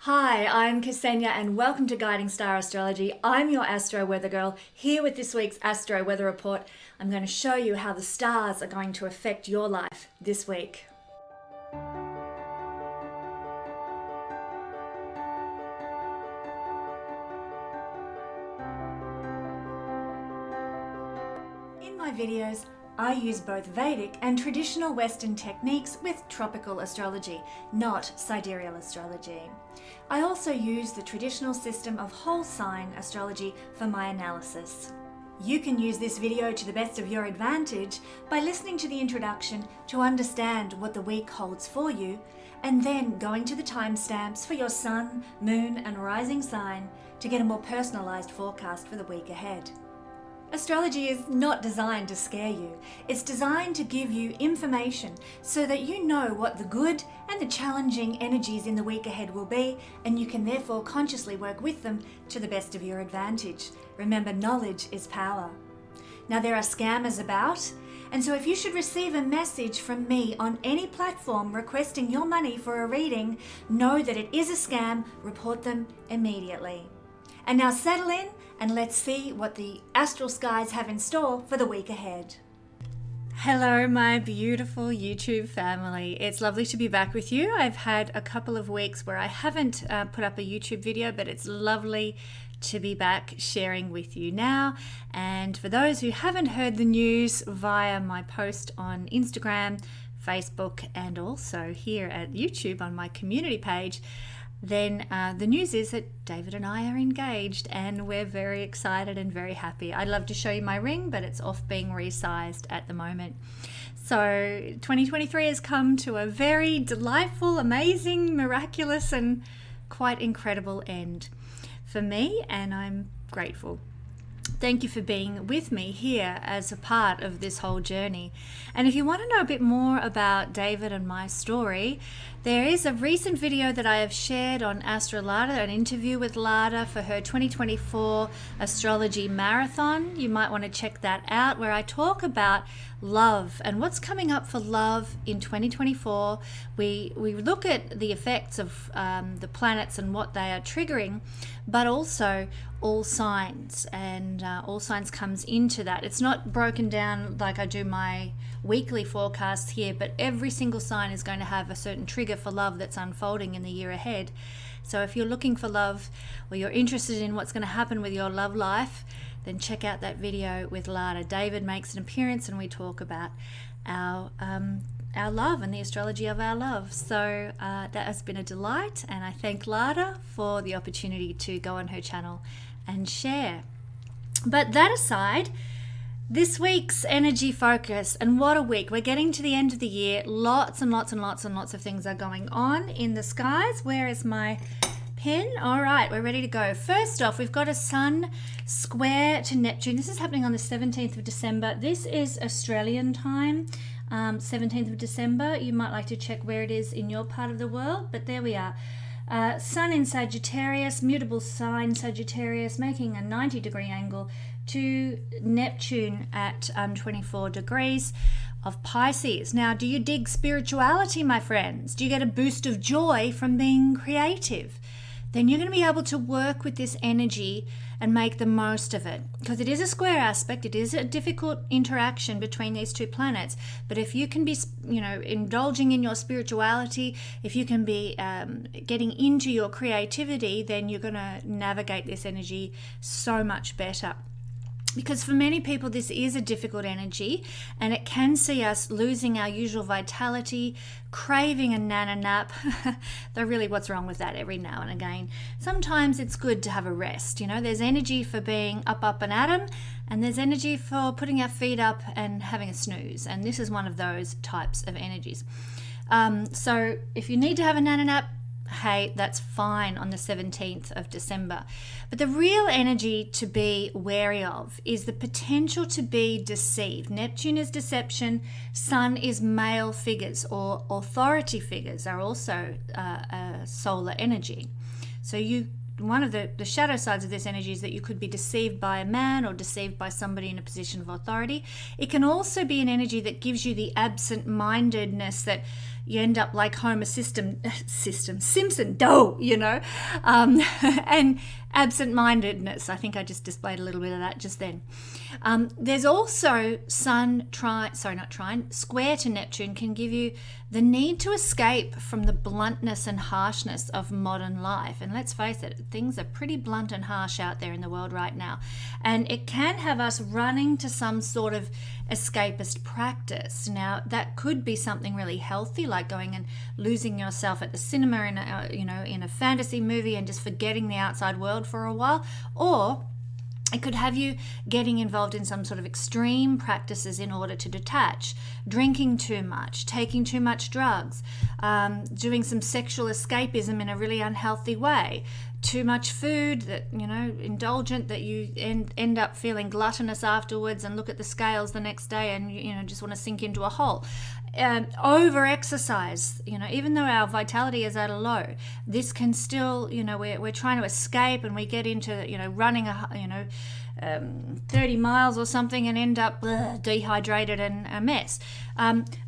Hi, I'm Kesenya and welcome to Guiding Star Astrology. I'm your Astro Weather Girl, here with this week's Astro Weather Report. I'm going to show you how the stars are going to affect your life this week. In my videos, I use both Vedic and traditional Western techniques with tropical astrology, not sidereal astrology. I also use the traditional system of whole sign astrology for my analysis. You can use this video to the best of your advantage by listening to the introduction to understand what the week holds for you, and then going to the timestamps for your sun, moon, and rising sign to get a more personalized forecast for the week ahead. Astrology is not designed to scare you. It's designed to give you information so that you know what the good and the challenging energies in the week ahead will be, and you can therefore consciously work with them to the best of your advantage. Remember, knowledge is power. Now, there are scammers about, and so if you should receive a message from me on any platform requesting your money for a reading, know that it is a scam. Report them immediately. And now settle in and let's see what the astral skies have in store for the week ahead. Hello, my beautiful YouTube family. It's lovely to be back with you. I've had a couple of weeks where I haven't put up a YouTube video, but it's lovely to be back sharing with you now. And for those who haven't heard the news via my post on Instagram, Facebook, and also here at YouTube on my community page, then the news is that David and I are engaged, and we're very excited and very happy. I'd love to show you my ring, but it's off being resized at the moment. So 2023 has come to a very delightful, amazing, miraculous, and quite incredible end for me, and I'm grateful. Thank you for being with me here as a part of this whole journey. And if you want to know a bit more about David and my story, there is a recent video that I have shared on Astro Lada, an interview with Lada for her 2024 astrology marathon. You might want to check that out, where I talk about love and what's coming up for love in 2024. We look at the effects of the planets and what they are triggering, but also all signs, and all signs comes into that. It's not broken down like I do my weekly forecasts here, but every single sign is going to have a certain trigger for love that's unfolding in the year ahead. So if you're looking for love, or you're interested in what's going to happen with your love life, then check out that video with Lada. David makes an appearance and we talk about our love and the astrology of our love. So that has been a delight, and I thank Lada for the opportunity to go on her channel and share. But that aside, this week's energy focus, and what a week. We're getting to the end of the year. Lots and lots and lots and lots of things are going on in the skies. Where is my pen? All right, we're ready to go. First off, we've got a sun square to Neptune. This is happening on the 17th of December. This is Australian time, 17th of December. You might like to check where it is in your part of the world, but there we are. Sun in Sagittarius, mutable sign Sagittarius, making a 90-degree angle to Neptune at 24 degrees of Pisces. Now, do you dig spirituality, my friends? Do you get a boost of joy from being creative? Then you're going to be able to work with this energy and make the most of it, because it is a square aspect. It is a difficult interaction between these two planets, but if you can be, indulging in your spirituality, if you can be getting into your creativity, then you're going to navigate this energy so much better. Because for many people, this is a difficult energy, and it can see us losing our usual vitality, craving a nana nap. Though really, what's wrong with that every now and again? Sometimes it's good to have a rest. There's energy for being up and at 'em, and there's energy for putting our feet up and having a snooze. And this is one of those types of energies. So if you need to have a nana nap, hey, that's fine on the 17th of December. But the real energy to be wary of is the potential to be deceived. Neptune is deception. Sun is male figures, or authority figures are also a solar energy. So one of the shadow sides of this energy is that you could be deceived by a man or deceived by somebody in a position of authority. It can also be an energy that gives you the absent-mindedness that you end up like Homer Simpson, and absent-mindedness. I think I just displayed a little bit of that just then. There's also square to Neptune can give you the need to escape from the bluntness and harshness of modern life. And let's face it, things are pretty blunt and harsh out there in the world right now. And it can have us running to some sort of escapist practice. Now, that could be something really healthy, like going and losing yourself at the cinema in a fantasy movie and just forgetting the outside world for a while. Or it could have you getting involved in some sort of extreme practices in order to detach, drinking too much, taking too much drugs, doing some sexual escapism in a really unhealthy way, too much food that, indulgent, that you end up feeling gluttonous afterwards and look at the scales the next day and, just want to sink into a hole. Over exercise, even though our vitality is at a low, this can still, we're trying to escape, and we get into, running 30 miles or something and end up dehydrated and a mess.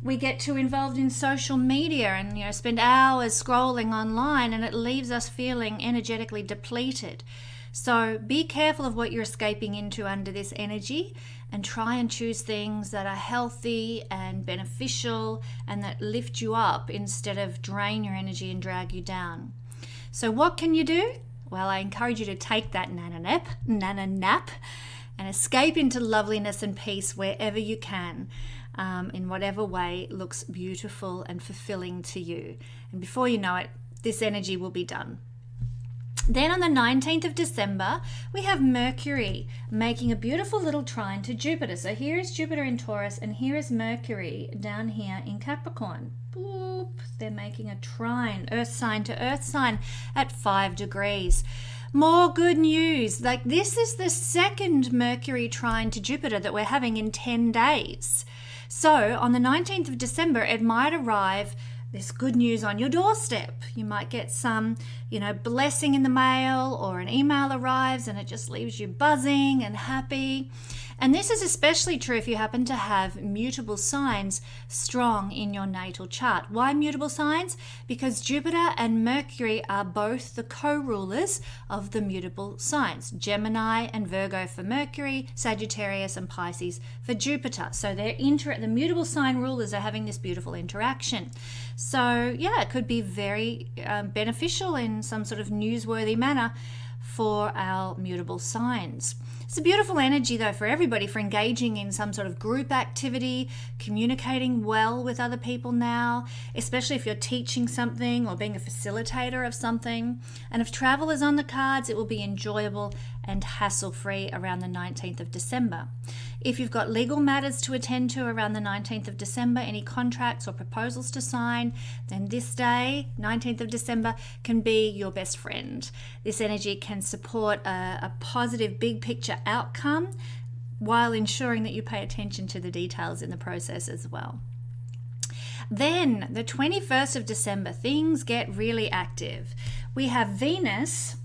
We get too involved in social media and, spend hours scrolling online, and it leaves us feeling energetically depleted. So be careful of what you're escaping into under this energy, and try and choose things that are healthy and beneficial and that lift you up instead of drain your energy and drag you down. So what can you do? Well, I encourage you to take that nana nap and escape into loveliness and peace wherever you can, in whatever way looks beautiful and fulfilling to you. And before you know it, this energy will be done. Then on the 19th of December, we have Mercury making a beautiful little trine to Jupiter. So here is Jupiter in Taurus, and here is Mercury down here in Capricorn. Boop. They're making a trine, earth sign to earth sign at 5 degrees. More good news. Like, this is the second Mercury trine to Jupiter that we're having in 10 days. So on the 19th of December, it might arrive this good news on your doorstep. You might get some, blessing in the mail, or an email arrives and it just leaves you buzzing and happy. And this is especially true if you happen to have mutable signs strong in your natal chart. Why mutable signs? Because Jupiter and Mercury are both the co-rulers of the mutable signs. Gemini and Virgo for Mercury, Sagittarius and Pisces for Jupiter. So the mutable sign rulers are having this beautiful interaction. So yeah, it could be very beneficial in some sort of newsworthy manner for our mutable signs. It's a beautiful energy though for everybody, for engaging in some sort of group activity, communicating well with other people now, especially if you're teaching something or being a facilitator of something. And if travel is on the cards, it will be enjoyable and hassle-free around the 19th of December. If you've got legal matters to attend to around the 19th of December, any contracts or proposals to sign, then this day, 19th of December, can be your best friend. This energy can support a positive big picture outcome while ensuring that you pay attention to the details in the process as well. Then, the 21st of December, things get really active. We have Venus,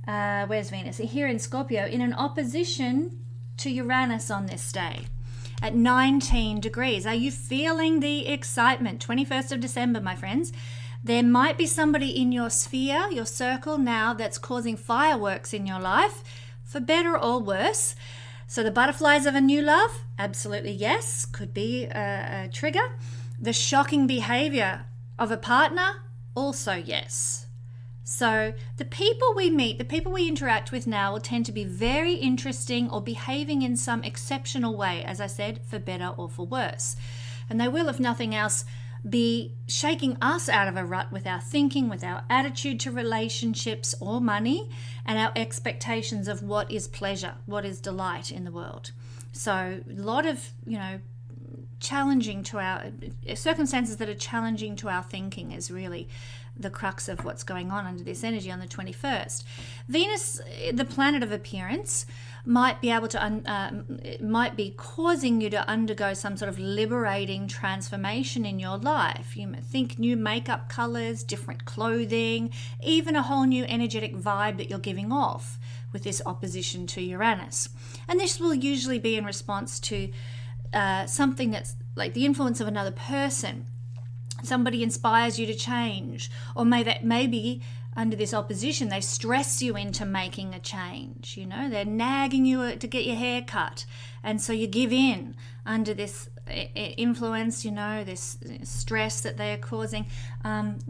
where's Venus? Here in Scorpio, in an opposition to Uranus on this day at 19 degrees. Are you feeling the excitement? 21st of December, my friends. There might be somebody in your sphere, your circle now, that's causing fireworks in your life, for better or worse. So the butterflies of a new love, absolutely yes, could be a trigger. The shocking behavior of a partner, also yes. So the people we meet, the people we interact with now will tend to be very interesting or behaving in some exceptional way, as I said, for better or for worse. And they will, if nothing else, be shaking us out of a rut with our thinking, with our attitude to relationships or money, and our expectations of what is pleasure, what is delight in the world. So a lot of, challenging to our circumstances that are challenging to our thinking is really the crux of what's going on under this energy on the 21st. Venus, the planet of appearance, might be able to might be causing you to undergo some sort of liberating transformation in your life. You might think new makeup colors, different clothing, even a whole new energetic vibe that you're giving off with this opposition to Uranus. And this will usually be in response to something that's like the influence of another person. somebody inspires you to change, or maybe under this opposition they stress you into making a change. They're nagging you to get your hair cut, and so you give in under this influence, this stress that they are causing,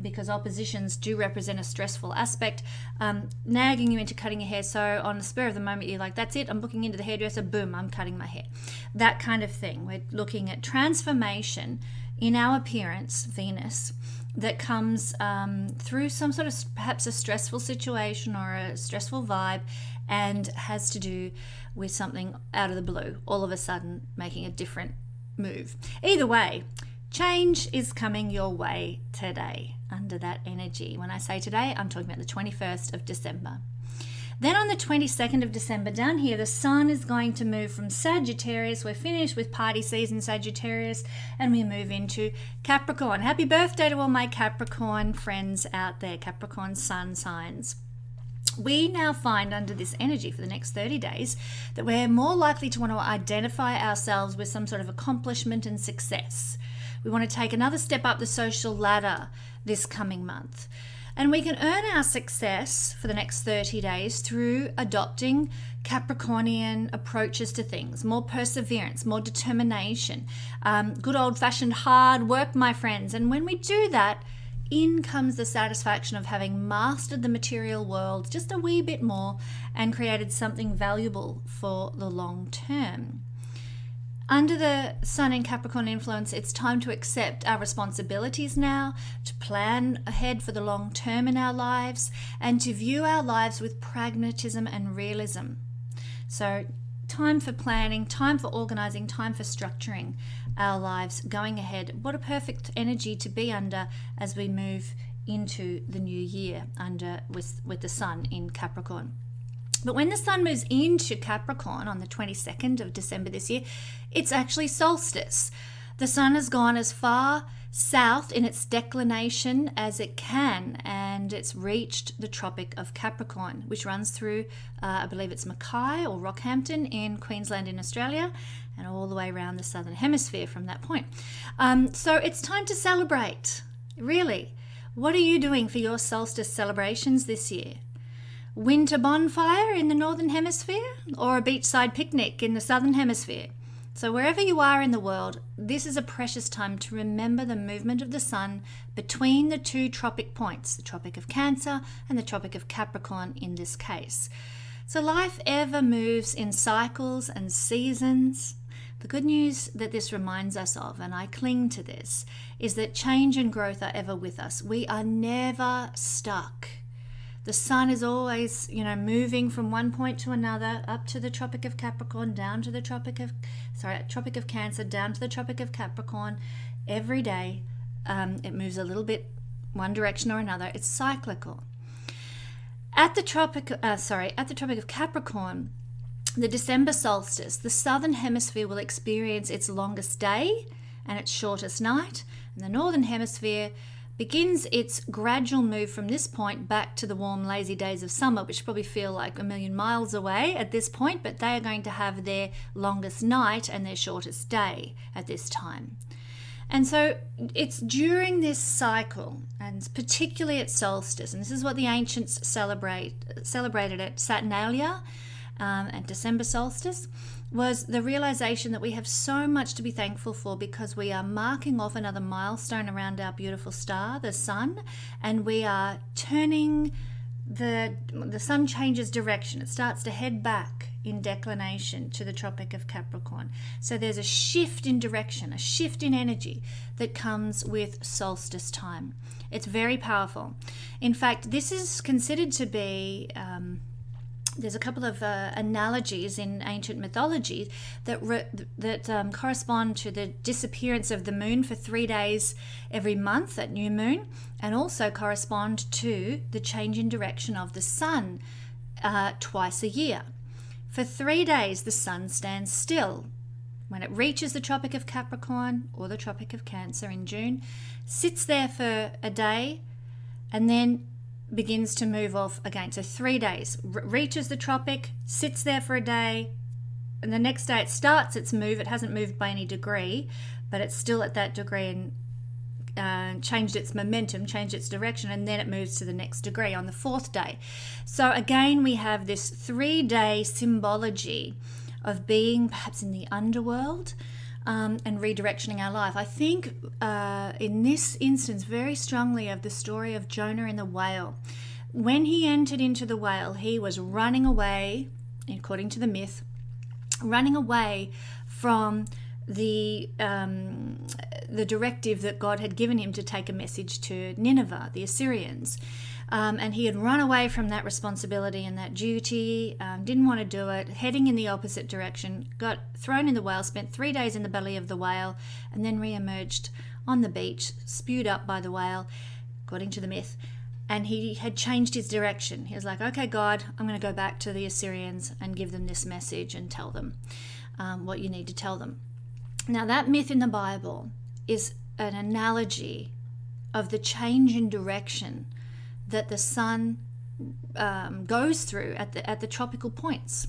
because oppositions do represent a stressful aspect, nagging you into cutting your hair. So on the spur of the moment, you're like, that's it, I'm booking into the hairdresser, boom, I'm cutting my hair. That kind of thing. We're looking at transformation in our appearance, Venus, that comes through some sort of perhaps a stressful situation or a stressful vibe, and has to do with something out of the blue, all of a sudden making a different move. Either way, change is coming your way today under that energy. When I say today, I'm talking about the 21st of December. Then on the 22nd of December, down here, the sun is going to move from Sagittarius. We're finished with party season, Sagittarius, and we move into Capricorn. Happy birthday to all my Capricorn friends out there, Capricorn sun signs. We now find under this energy for the next 30 days that we're more likely to want to identify ourselves with some sort of accomplishment and success. We want to take another step up the social ladder this coming month. And we can earn our success for the next 30 days through adopting Capricornian approaches to things, more perseverance, more determination, good old-fashioned hard work, my friends. And when we do that, in comes the satisfaction of having mastered the material world just a wee bit more and created something valuable for the long term. Under the Sun in Capricorn influence, it's time to accept our responsibilities now, to plan ahead for the long term in our lives, and to view our lives with pragmatism and realism. So, time for planning, time for organizing, time for structuring our lives going ahead. What a perfect energy to be under as we move into the new year with the Sun in Capricorn. But when the sun moves into Capricorn on the 22nd of December this year, it's actually solstice. The sun has gone as far south in its declination as it can, and it's reached the Tropic of Capricorn, which runs through, I believe it's Mackay or Rockhampton in Queensland in Australia, and all the way around the southern hemisphere from that point. So it's time to celebrate, really. What are you doing for your solstice celebrations this year? Winter bonfire in the northern hemisphere, or a beachside picnic in the southern hemisphere? So wherever you are in the world, this is a precious time to remember the movement of the sun between the two tropic points, the Tropic of Cancer and the Tropic of Capricorn in this case. So life ever moves in cycles and seasons. The good news that this reminds us of, and I cling to this, is that change and growth are ever with us. We are never stuck. The sun is always, moving from one point to another, up to the Tropic of Capricorn, down to the Tropic of Cancer, down to the Tropic of Capricorn. Every day, it moves a little bit one direction or another. It's cyclical. At the Tropic of Capricorn, the December solstice, the southern hemisphere will experience its longest day and its shortest night, and the northern hemisphere begins its gradual move from this point back to the warm, lazy days of summer, which probably feel like a million miles away at this point, but they are going to have their longest night and their shortest day at this time. And so it's during this cycle, and particularly at solstice, and this is what the ancients celebrated at Saturnalia and December solstice, was the realization that we have so much to be thankful for because we are marking off another milestone around our beautiful star, the sun, and we are turning the sun changes direction. It starts to head back in declination to the Tropic of Capricorn. So there's a shift in direction, a shift in energy that comes with solstice time. It's very powerful. In fact, this is considered to be there's a couple of analogies in ancient mythology that correspond to the disappearance of the moon for 3 days every month at new moon, and also correspond to the change in direction of the sun twice a year. For 3 days, the sun stands still. When it reaches the Tropic of Capricorn or the Tropic of Cancer in June, sits there for a day, and then begins to move off again. So 3 days, reaches the tropic, sits there for a day, and the next day it starts its move. It hasn't moved by any degree, but it's still at that degree and changed its momentum, changed its direction, and then it moves to the next degree on the 4th day. So again, we have this 3-day symbology of being perhaps in the underworld and redirectioning our life. I think in this instance very strongly of the story of Jonah in the whale. When he entered into the whale, he was running away, according to the myth, running away from the directive that God had given him to take a message to Nineveh, the Assyrians. And he had run away from that responsibility and that duty, didn't want to do it, heading in the opposite direction, got thrown in the whale, spent 3 days in the belly of the whale, and then re-emerged on the beach, spewed up by the whale, according to the myth. And he had changed his direction. He was like, okay, God, I'm going to go back to the Assyrians and give them this message and tell them what you need to tell them. Now, that myth in the Bible is an analogy of the change in direction that the sun goes through at the tropical points.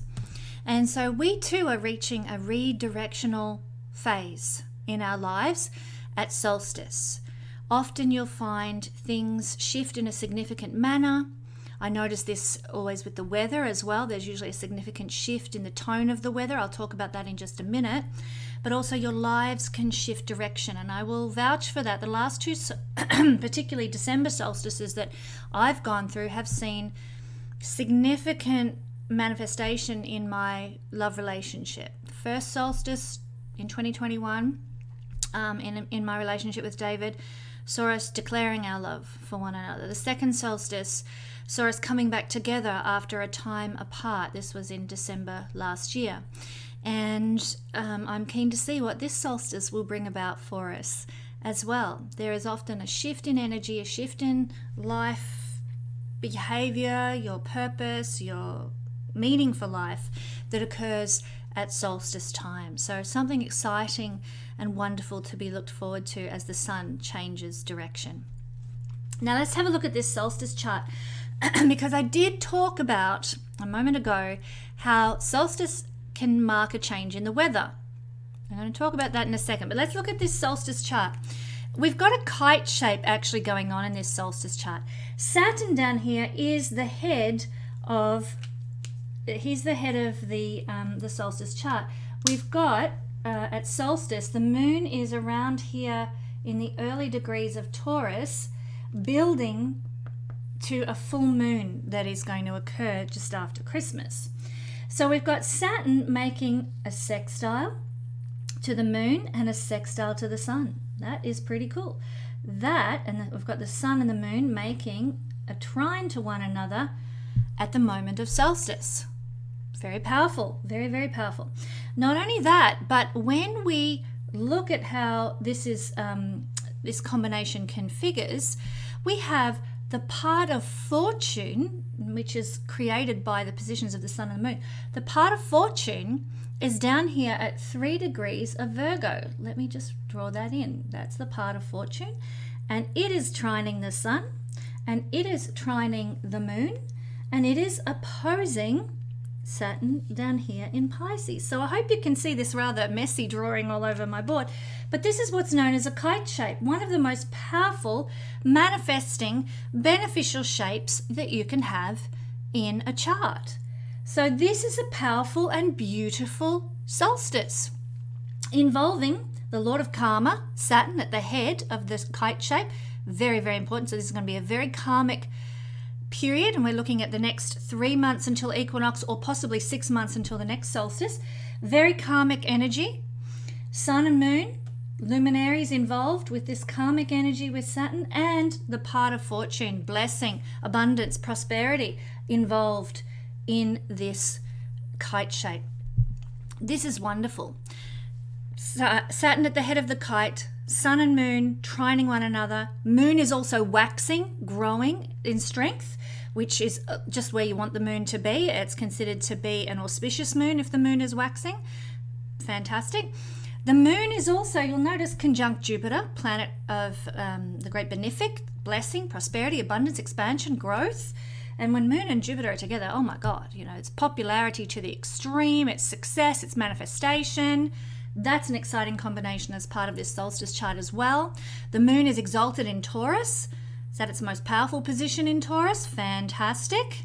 And so we too are reaching a redirectional phase in our lives at solstice. Often you'll find things shift in a significant manner. I notice this always with the weather as well. There's usually a significant shift in the tone of the weather. I'll talk about that in just a minute. But also your lives can shift direction, and I will vouch for that. The last two, particularly December solstices that I've gone through, have seen significant manifestation in my love relationship. First solstice in 2021, in my relationship with David, saw us declaring our love for one another. The second solstice saw us coming back together after a time apart. This was in December last year. And I'm keen to see what this solstice will bring about for us as well. There is often a shift in energy, a shift in life behavior, your purpose, your meaning for life that occurs at solstice time. So something exciting and wonderful to be looked forward to as the sun changes direction. Now let's have a look at this solstice chart because I did talk about a moment ago how solstice can mark a change in the weather. I'm going to talk about that in a second, but let's look at this solstice chart. We've got a kite shape actually going on in this solstice chart. Saturn down here is the head of the solstice chart. We've got at solstice, the moon is around here in the early degrees of Taurus, building to a full moon that is going to occur just after Christmas. So we've got Saturn making a sextile to the moon and a sextile to the sun. That is pretty cool. That, and then we've got the sun and the moon making a trine to one another at the moment of solstice. Very powerful, very, very powerful. Not only that, but when we look at how this is this combination configures, we have the part of fortune, which is created by the positions of the sun and the moon. The part of fortune is down here at 3 degrees of Virgo. Let me just draw that in. That's the part of fortune. And it is trining the sun, and it is trining the moon, and it is opposing Saturn down here in Pisces. So I hope you can see this rather messy drawing all over my board, but this is what's known as a kite shape, one of the most powerful manifesting beneficial shapes that you can have in a chart. So this is a powerful and beautiful solstice involving the Lord of Karma, Saturn at the head of this kite shape. Very, very important. So this is going to be a very karmic period, and we're looking at the next 3 months until equinox, or possibly 6 months until the next solstice. Very karmic energy. Sun and moon, luminaries involved with this karmic energy with Saturn, and the part of fortune, blessing, abundance, prosperity involved in this kite shape. This is wonderful. Saturn at the head of the kite, sun and moon trining one another. Moon is also waxing, growing in strength, which is just where you want the moon to be. It's considered to be an auspicious moon if the moon is waxing. Fantastic. The moon is also, you'll notice, conjunct Jupiter, planet of the great benefic, blessing, prosperity, abundance, expansion, growth. And when moon and Jupiter are together, oh my God, it's popularity to the extreme, it's success, it's manifestation, That's an exciting combination as part of this solstice chart as well. The moon is exalted in Taurus. It's at its most powerful position in Taurus. Fantastic.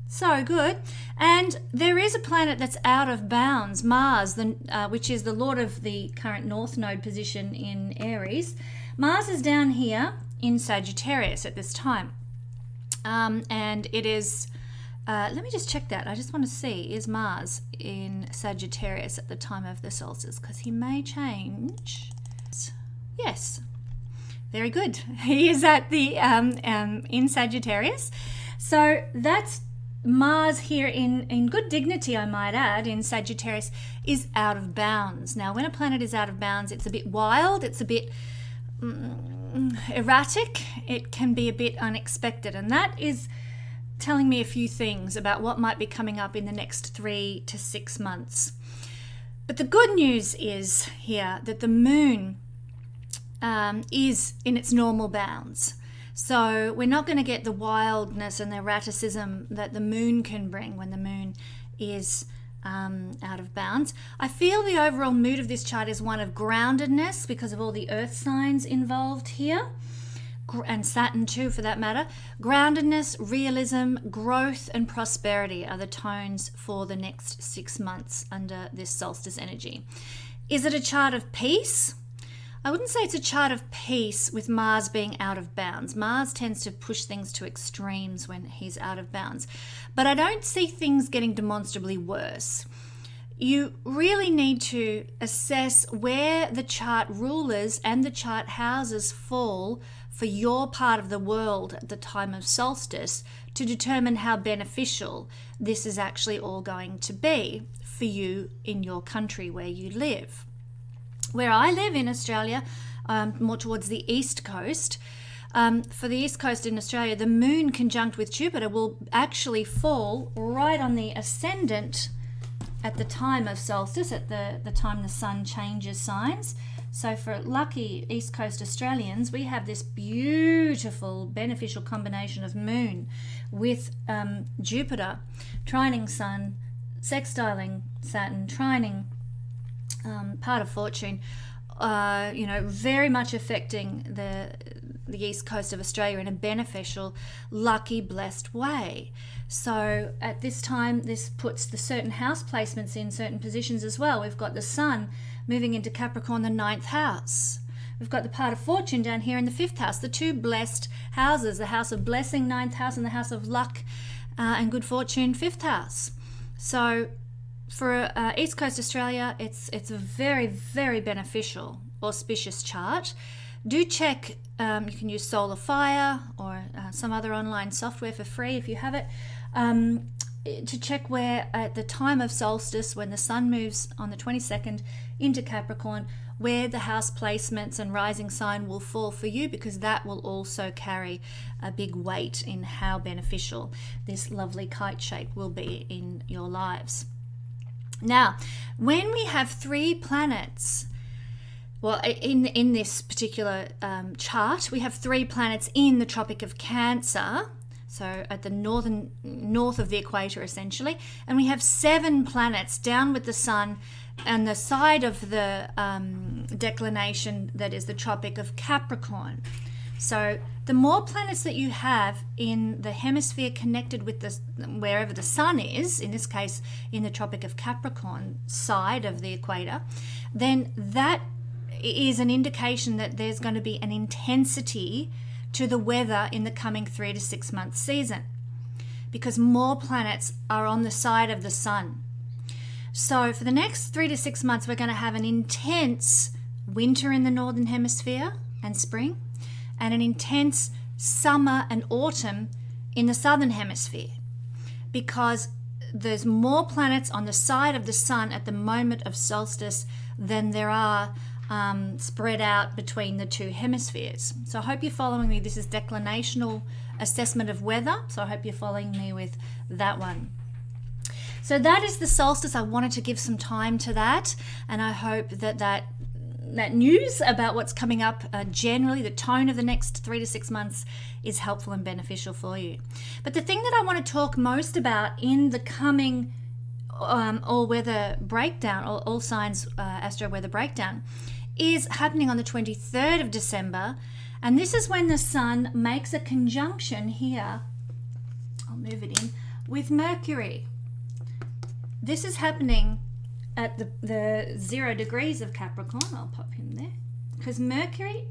So good. And there is a planet that's out of bounds, Mars, which is the lord of the current North Node position in Aries. Mars is down here in Sagittarius at this time. And it is, let me just check that. I just want to see, is Mars in Sagittarius at the time of the solstice? Because he may change. Yes. Very good. He is at the in Sagittarius. So that's Mars here in good dignity, I might add, in Sagittarius, is out of bounds. Now, when a planet is out of bounds, it's a bit wild, it's a bit erratic, it can be a bit unexpected, and that is telling me a few things about what might be coming up in the next 3 to 6 months. But the good news is here that the moon is in its normal bounds. So we're not going to get the wildness and the erraticism that the moon can bring when the moon is out of bounds. I feel the overall mood of this chart is one of groundedness because of all the earth signs involved here, and Saturn too for that matter. Groundedness, realism, growth and prosperity are the tones for the next 6 months under this solstice energy. Is it a chart of peace? I wouldn't say it's a chart of peace with Mars being out of bounds. Mars tends to push things to extremes when he's out of bounds. But I don't see things getting demonstrably worse. You really need to assess where the chart rulers and the chart houses fall for your part of the world at the time of solstice to determine how beneficial this is actually all going to be for you in your country where you live. Where I live in Australia, more towards the east coast, for the east coast in Australia, the moon conjunct with Jupiter will actually fall right on the ascendant at the time of solstice, at the time the sun changes signs. So for lucky east coast Australians, we have this beautiful beneficial combination of moon with Jupiter, trining sun, sextiling Saturn, trining part of fortune, very much affecting the east coast of Australia in a beneficial, lucky, blessed way. So at this time, this puts the certain house placements in certain positions as well. We've got the sun moving into Capricorn, the 9th house. We've got the part of fortune down here in the 5th house, the two blessed houses, the house of blessing, 9th house, and the house of luck and good fortune, 5th house. So for East Coast Australia, it's a very, very beneficial, auspicious chart. Do check, you can use Solar Fire or some other online software for free if you have it, to check where at the time of solstice, when the sun moves on the 22nd into Capricorn, where the house placements and rising sign will fall for you, because that will also carry a big weight in how beneficial this lovely kite shape will be in your lives. Now, when we have 3 planets, well, in this particular chart, we have 3 planets in the Tropic of Cancer, so at the north of the equator, essentially, and we have 7 planets down with the sun and the side of the declination that is the Tropic of Capricorn. So the more planets that you have in the hemisphere connected with wherever the sun is, in this case in the Tropic of Capricorn side of the equator, then that is an indication that there's going to be an intensity to the weather in the coming 3 to 6 month season, because more planets are on the side of the sun. So for the next 3 to 6 months, we're going to have an intense winter in the northern hemisphere and spring, and an intense summer and autumn in the southern hemisphere, because there's more planets on the side of the sun at the moment of solstice than there are spread out between the 2 hemispheres. So I hope you're following me. This is declinational assessment of weather, so I hope you're following me with that one. So that is the solstice. I wanted to give some time to that, and I hope that news about what's coming up, generally the tone of the next 3 to 6 months, is helpful and beneficial for you. But the thing that I want to talk most about in the coming all-weather breakdown, or all signs astro-weather breakdown, is happening on the 23rd of December. And this is when the sun makes a conjunction here, I'll move it in, with Mercury. This is happening at the 0 degrees of Capricorn. I'll pop him there. Because Mercury,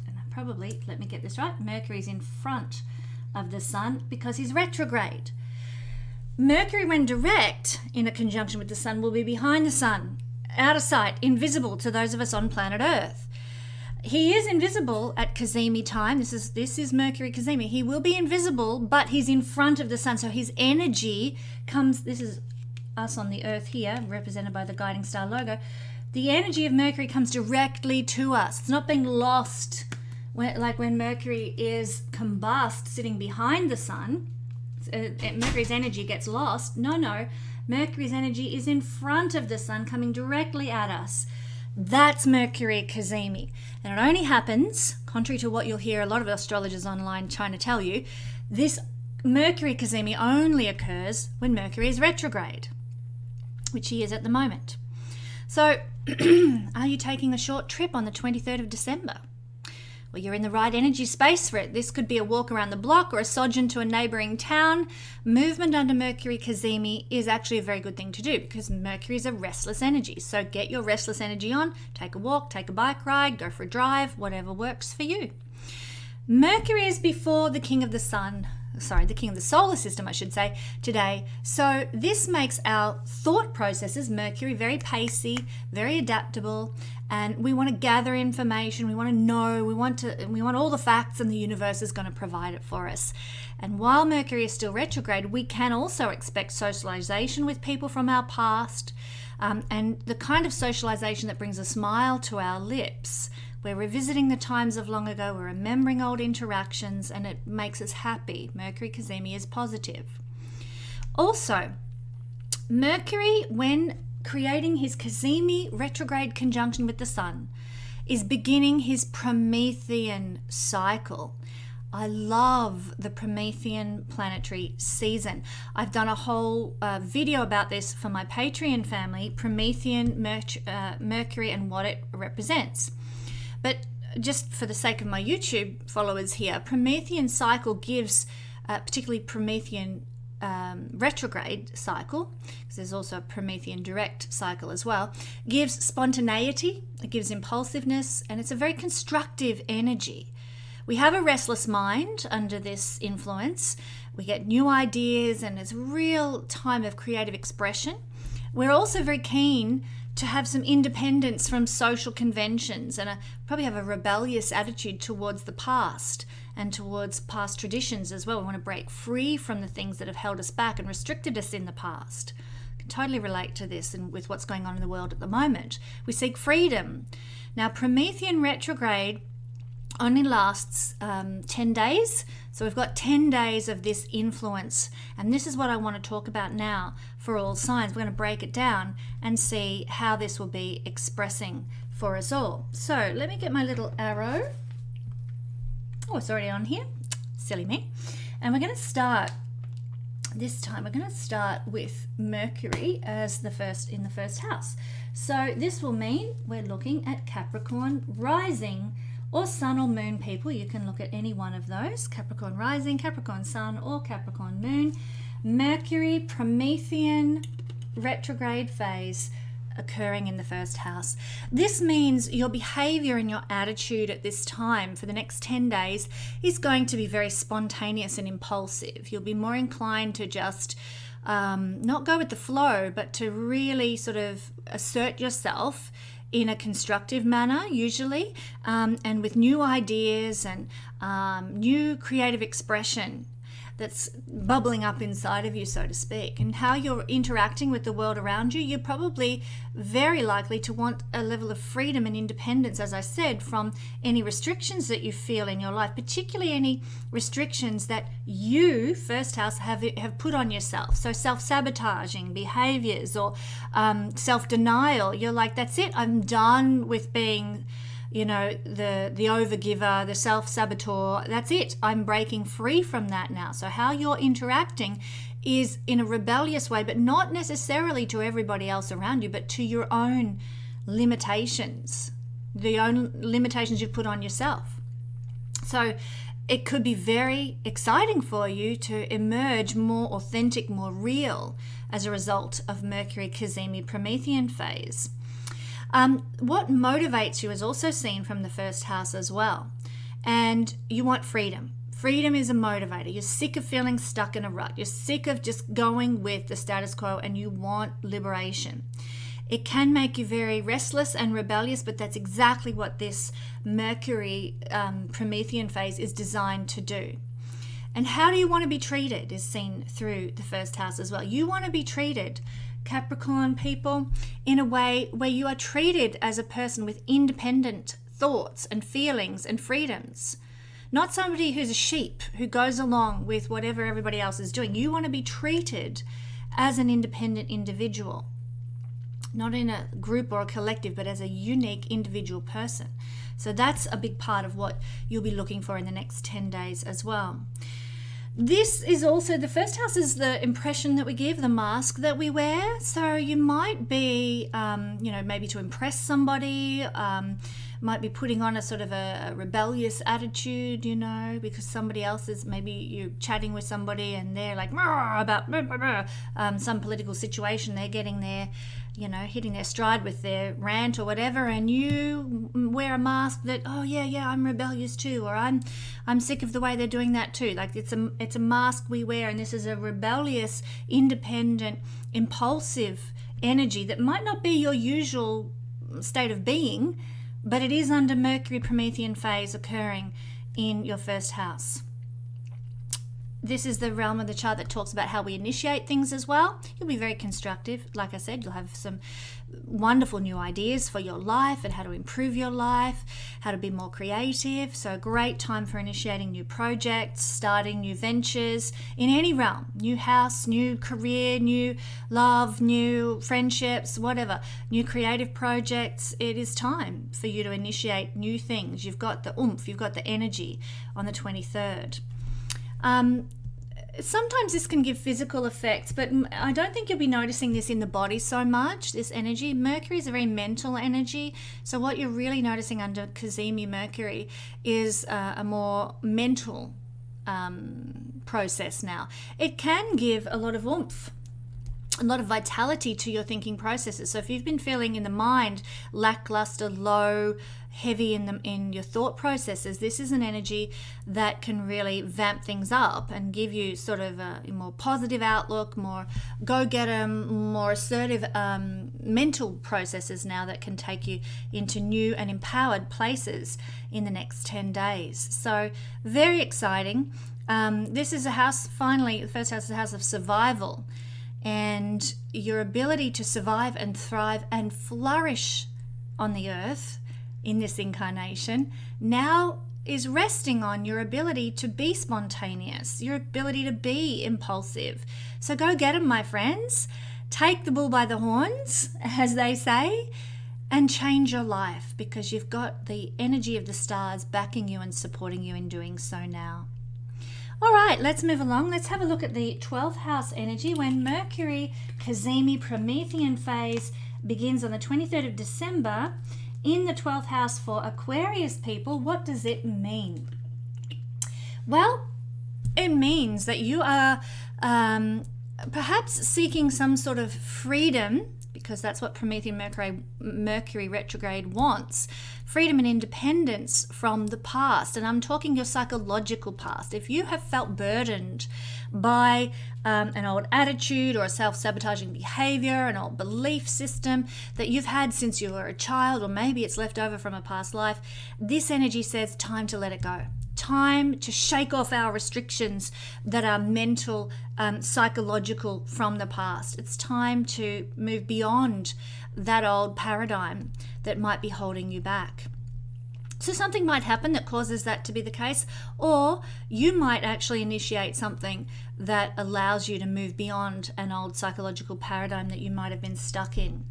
and probably, let me get this right, Mercury's in front of the sun because he's retrograde. Mercury, when direct in a conjunction with the sun, will be behind the sun, out of sight, invisible to those of us on planet Earth. He is invisible at Cazimi time. This is Mercury Cazimi. He will be invisible, but he's in front of the sun. So his energy comes, this is us on the Earth here, represented by the Guiding Star logo. The energy of Mercury comes directly to us. It's not being lost, like when Mercury is combust, sitting behind the sun. Mercury's energy gets lost. No. Mercury's energy is in front of the sun, coming directly at us. That's Mercury Cazimi. And it only happens, contrary to what you'll hear a lot of astrologers online trying to tell you, this Mercury Cazimi only occurs when Mercury is retrograde, which he is at the moment. So, are you taking a short trip on the 23rd of December? Well, you're in the right energy space for it. This could be a walk around the block or a sojourn to a neighbouring town. Movement under Mercury Cazimi is actually a very good thing to do because Mercury is a restless energy. So get your restless energy on, take a walk, take a bike ride, go for a drive, whatever works for you. Mercury is before the king of the solar system, I should say, today. So this makes our thought processes, Mercury, very pacey, very adaptable, and we want to gather information, we want to know, we want all the facts, and the universe is going to provide it for us. And while Mercury is still retrograde, we can also expect socialization with people from our past, and the kind of socialization that brings a smile to our lips. We're revisiting the times of long ago, we're remembering old interactions, and it makes us happy. Mercury Cazimi is positive. Also, Mercury, when creating his Cazimi retrograde conjunction with the sun, is beginning his Promethean cycle. I love the Promethean planetary season. I've done a whole video about this for my Patreon family, Promethean Mercury and what it represents. But just for the sake of my YouTube followers here, Promethean cycle gives, particularly Promethean retrograde cycle, because there's also a Promethean direct cycle as well, gives spontaneity, it gives impulsiveness, and it's a very constructive energy. We have a restless mind under this influence. We get new ideas, and it's a real time of creative expression. We're also very keen to have some independence from social conventions, and probably have a rebellious attitude towards the past and towards past traditions as well. We want to break free from the things that have held us back and restricted us in the past. I can totally relate to this and with what's going on in the world at the moment. We seek freedom. Now, Promethean retrograde only lasts 10 days. So we've got 10 days of this influence. And this is what I want to talk about now for all signs. We're going to break it down and see how this will be expressing for us all. So let me get my little arrow. Oh, it's already on here. Silly me. And we're going to start, this time we're going to start with Mercury as the first in the first house. So this will mean we're looking at Capricorn rising, or sun or moon people. You can look at any one of those, Capricorn rising, Capricorn sun, or Capricorn moon. Mercury, Promethean retrograde phase occurring in the first house. This means your behavior and your attitude at this time for the next 10 days is going to be very spontaneous and impulsive. You'll be more inclined to just not go with the flow, but to really sort of assert yourself in a constructive manner, usually, and with new ideas and new creative expression that's bubbling up inside of you, so to speak. And how you're interacting with the world around you, you're probably very likely to want a level of freedom and independence, as I said, from any restrictions that you feel in your life, particularly any restrictions that you, first house, have put on yourself. So self-sabotaging behaviors or self-denial. You're like, that's it, I'm done with being the overgiver, the self-saboteur. That's it. I'm breaking free from that now. So how you're interacting is in a rebellious way, but not necessarily to everybody else around you, but to your own limitations, the own limitations you've put on yourself. So it could be very exciting for you to emerge more authentic, more real as a result of Mercury Cazimi Promethean phase. What motivates you is also seen from the first house as well. And you want freedom. Freedom is a motivator. You're sick of feeling stuck in a rut. You're sick of just going with the status quo, and you want liberation. It can make you very restless and rebellious, but that's exactly what this Mercury Promethean phase is designed to do. And how do you want to be treated is seen through the first house as well. You want to be treated, Capricorn people, in a way where you are treated as a person with independent thoughts and feelings and freedoms. Not somebody who's a sheep who goes along with whatever everybody else is doing. You want to be treated as an independent individual. Not in a group or a collective, but as a unique individual person. So that's a big part of what you'll be looking for in the next 10 days as well. This is also, the first house is the impression that we give, the mask that we wear. So you might be, maybe to impress somebody, might be putting on a sort of a rebellious attitude, because somebody else is, maybe you're chatting with somebody and they're like about some political situation. They're getting their, hitting their stride with their rant or whatever, and you wear a mask that, oh yeah, I'm rebellious too, or I'm sick of the way they're doing that too. Like it's a mask we wear, and this is a rebellious, independent, impulsive energy that might not be your usual state of being, but it is under Mercury Promethean phase occurring in your first house. This is the realm of the chart that talks about how we initiate things as well. You'll be very constructive. Like I said, you'll have some wonderful new ideas for your life and how to improve your life, how to be more creative. So a great time for initiating new projects, starting new ventures in any realm. New house, new career, new love, new friendships, whatever. New creative projects. It is time for you to initiate new things. You've got the oomph, you've got the energy on the 23rd. Sometimes this can give physical effects, but I don't think you'll be noticing this in the body so much, this energy. Mercury is a very mental energy, so what you're really noticing under Cazimi Mercury is a more mental process now. It can give a lot of oomph, a lot of vitality to your thinking processes. So if you've been feeling in the mind lackluster, low, heavy in your thought processes, this is an energy that can really vamp things up and give you sort of a more positive outlook, more go-getter, more assertive mental processes now that can take you into new and empowered places in the next 10 days. So very exciting. This is a house, finally, the first house is a house of survival, and your ability to survive and thrive and flourish on the earth in this incarnation now is resting on your ability to be spontaneous, your ability to be impulsive. So go get them, my friends. Take the bull by the horns, as they say, and change your life, because you've got the energy of the stars backing you and supporting you in doing so now. All right, let's move along. Let's have a look at the 12th house energy when Mercury Cazimi Promethean phase begins on the 23rd of December in the 12th house for Aquarius people. What does it mean? Well, it means that you are perhaps seeking some sort of freedom, because that's what Promethean Mercury retrograde wants. Freedom and independence from the past. And I'm talking your psychological past. If you have felt burdened by an old attitude or a self-sabotaging behavior, an old belief system that you've had since you were a child, or maybe it's left over from a past life, this energy says time to let it go. Time to shake off our restrictions that are mental, psychological from the past. It's time to move beyond that old paradigm that might be holding you back. So something might happen that causes that to be the case, or you might actually initiate something that allows you to move beyond an old psychological paradigm that you might have been stuck in.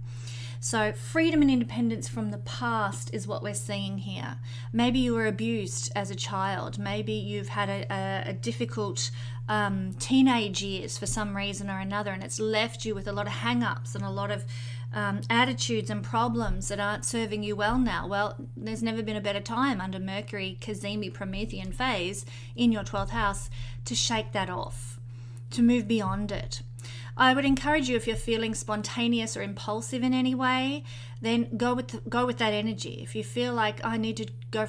So freedom and independence from the past is what we're seeing here. Maybe you were abused as a child. Maybe you've had a difficult teenage years for some reason or another, and it's left you with a lot of hang-ups and a lot of attitudes and problems that aren't serving you well now. Well, there's never been a better time under Mercury, Cazimi, Promethean phase in your 12th house to shake that off, to move beyond it. I would encourage you, if you're feeling spontaneous or impulsive in any way, then go with that energy. If you feel like I need to go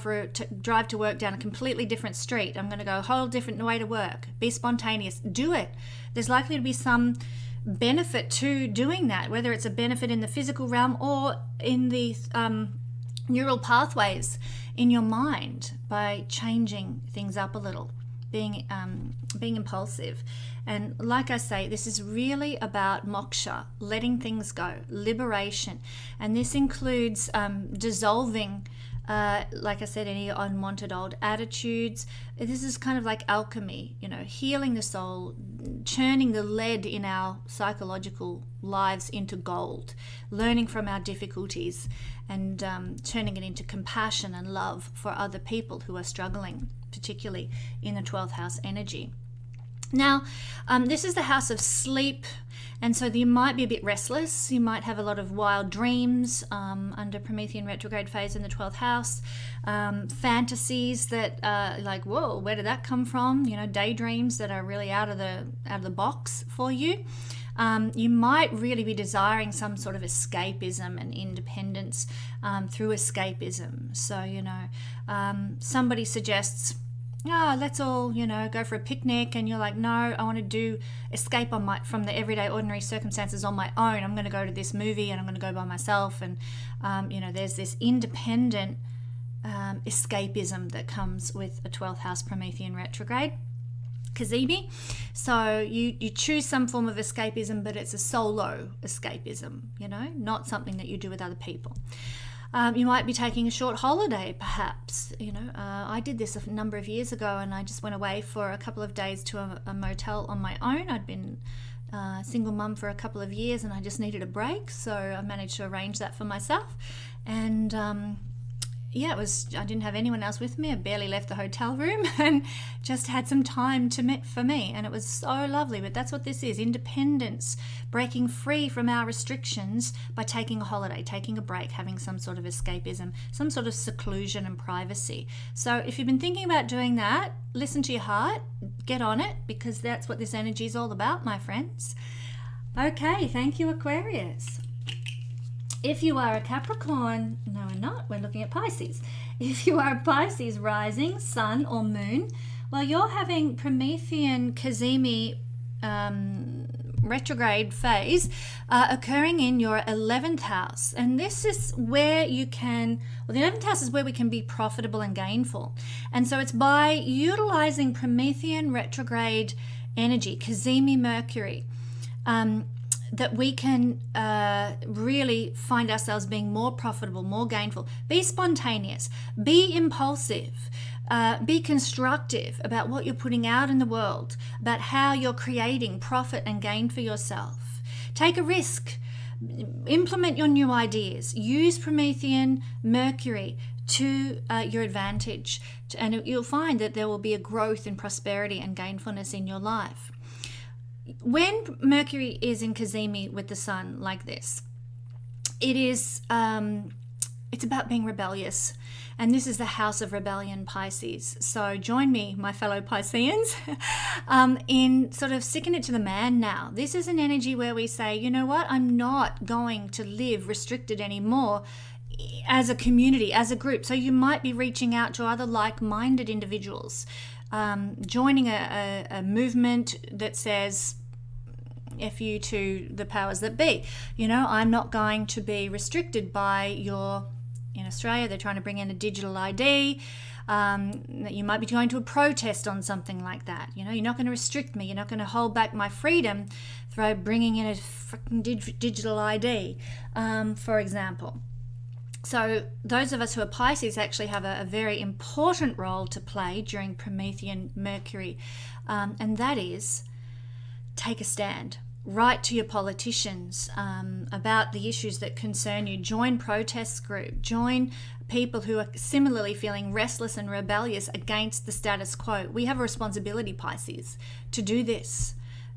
drive to work down a completely different street, I'm going to go a whole different way to work, be spontaneous, do it. There's likely to be some benefit to doing that, whether it's a benefit in the physical realm or in the neural pathways in your mind by changing things up a little, being impulsive. And like I say, this is really about moksha, letting things go, liberation. And this includes dissolving, like I said, any unwanted old attitudes. This is kind of like alchemy, healing the soul, churning the lead in our psychological lives into gold, learning from our difficulties and turning it into compassion and love for other people who are struggling, particularly in the 12th house energy. Now, this is the house of sleep, and so you might be a bit restless. You might have a lot of wild dreams under Promethean retrograde phase in the 12th house. Fantasies that like, whoa, where did that come from? Daydreams that are really out of the box for you. You might really be desiring some sort of escapism and independence through escapism. So, somebody suggests, let's all, go for a picnic, and you're like, no, I want to escape from the everyday ordinary circumstances on my own. I'm going to go to this movie and I'm going to go by myself. And, there's this independent escapism that comes with a 12th house Promethean retrograde, Cazimi. So you choose some form of escapism, but it's a solo escapism, not something that you do with other people. You might be taking a short holiday, perhaps. I did this a number of years ago, and I just went away for a couple of days to a motel on my own. I'd been a single mum for a couple of years, and I just needed a break, so I managed to arrange that for myself. And I didn't have anyone else with me. I barely left the hotel room and just had some time for me. And it was so lovely. But that's what this is, independence, breaking free from our restrictions by taking a holiday, taking a break, having some sort of escapism, some sort of seclusion and privacy. So if you've been thinking about doing that, listen to your heart, get on it, because that's what this energy is all about, my friends. Okay, thank you, Aquarius. If you are a Capricorn, no, we're not, we're looking at Pisces. If you are a Pisces rising, sun or moon, well, you're having Promethean Cazimi retrograde phase occurring in your 11th house. And this is where the 11th house is where we can be profitable and gainful. And so it's by utilizing Promethean retrograde energy, Cazimi Mercury, that we can really find ourselves being more profitable, more gainful. Be spontaneous, be impulsive, be constructive about what you're putting out in the world, about how you're creating profit and gain for yourself. Take a risk, implement your new ideas, use Promethean Mercury to your advantage, and you'll find that there will be a growth in prosperity and gainfulness in your life. When Mercury is in Cazimi with the sun like this, it is it's about being rebellious, and this is the house of rebellion, Pisces. So join me, my fellow Pisceans, in sort of sticking it to the man now. This is an energy where we say, you know what, I'm not going to live restricted anymore as a community, as a group. So you might be reaching out to other like-minded individuals, joining a movement that says, F you to the powers that be. I'm not going to be restricted by in Australia, they're trying to bring in a digital ID. You might be going to a protest on something like that. You're not going to restrict me. You're not going to hold back my freedom through bringing in a freaking digital ID, for example. So those of us who are Pisces actually have a very important role to play during Promethean Mercury, and that is take a stand. Write to your politicians about the issues that concern you. Join protest group. Join people who are similarly feeling restless and rebellious against the status quo. We have a responsibility, Pisces, to do this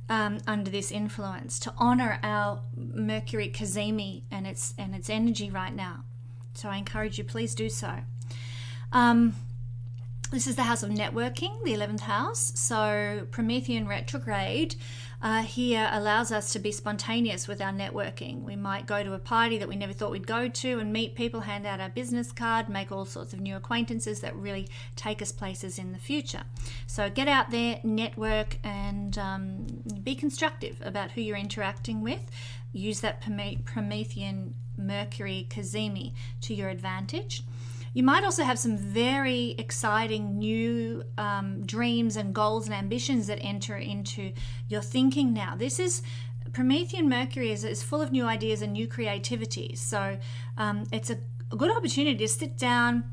under this influence, to honor our Mercury Cazimi and its energy right now. So I encourage you, please do so. This is the house of networking, the 11th house. So Promethean retrograde here allows us to be spontaneous with our networking. We might go to a party that we never thought we'd go to and meet people, hand out our business card, make all sorts of new acquaintances that really take us places in the future. So get out there, network, and be constructive about who you're interacting with. Use that Promethean Mercury Cazimi to your advantage. You might also have some very exciting new dreams and goals and ambitions that enter into your thinking now. This is Promethean Mercury is full of new ideas and new creativity. So it's a good opportunity to sit down,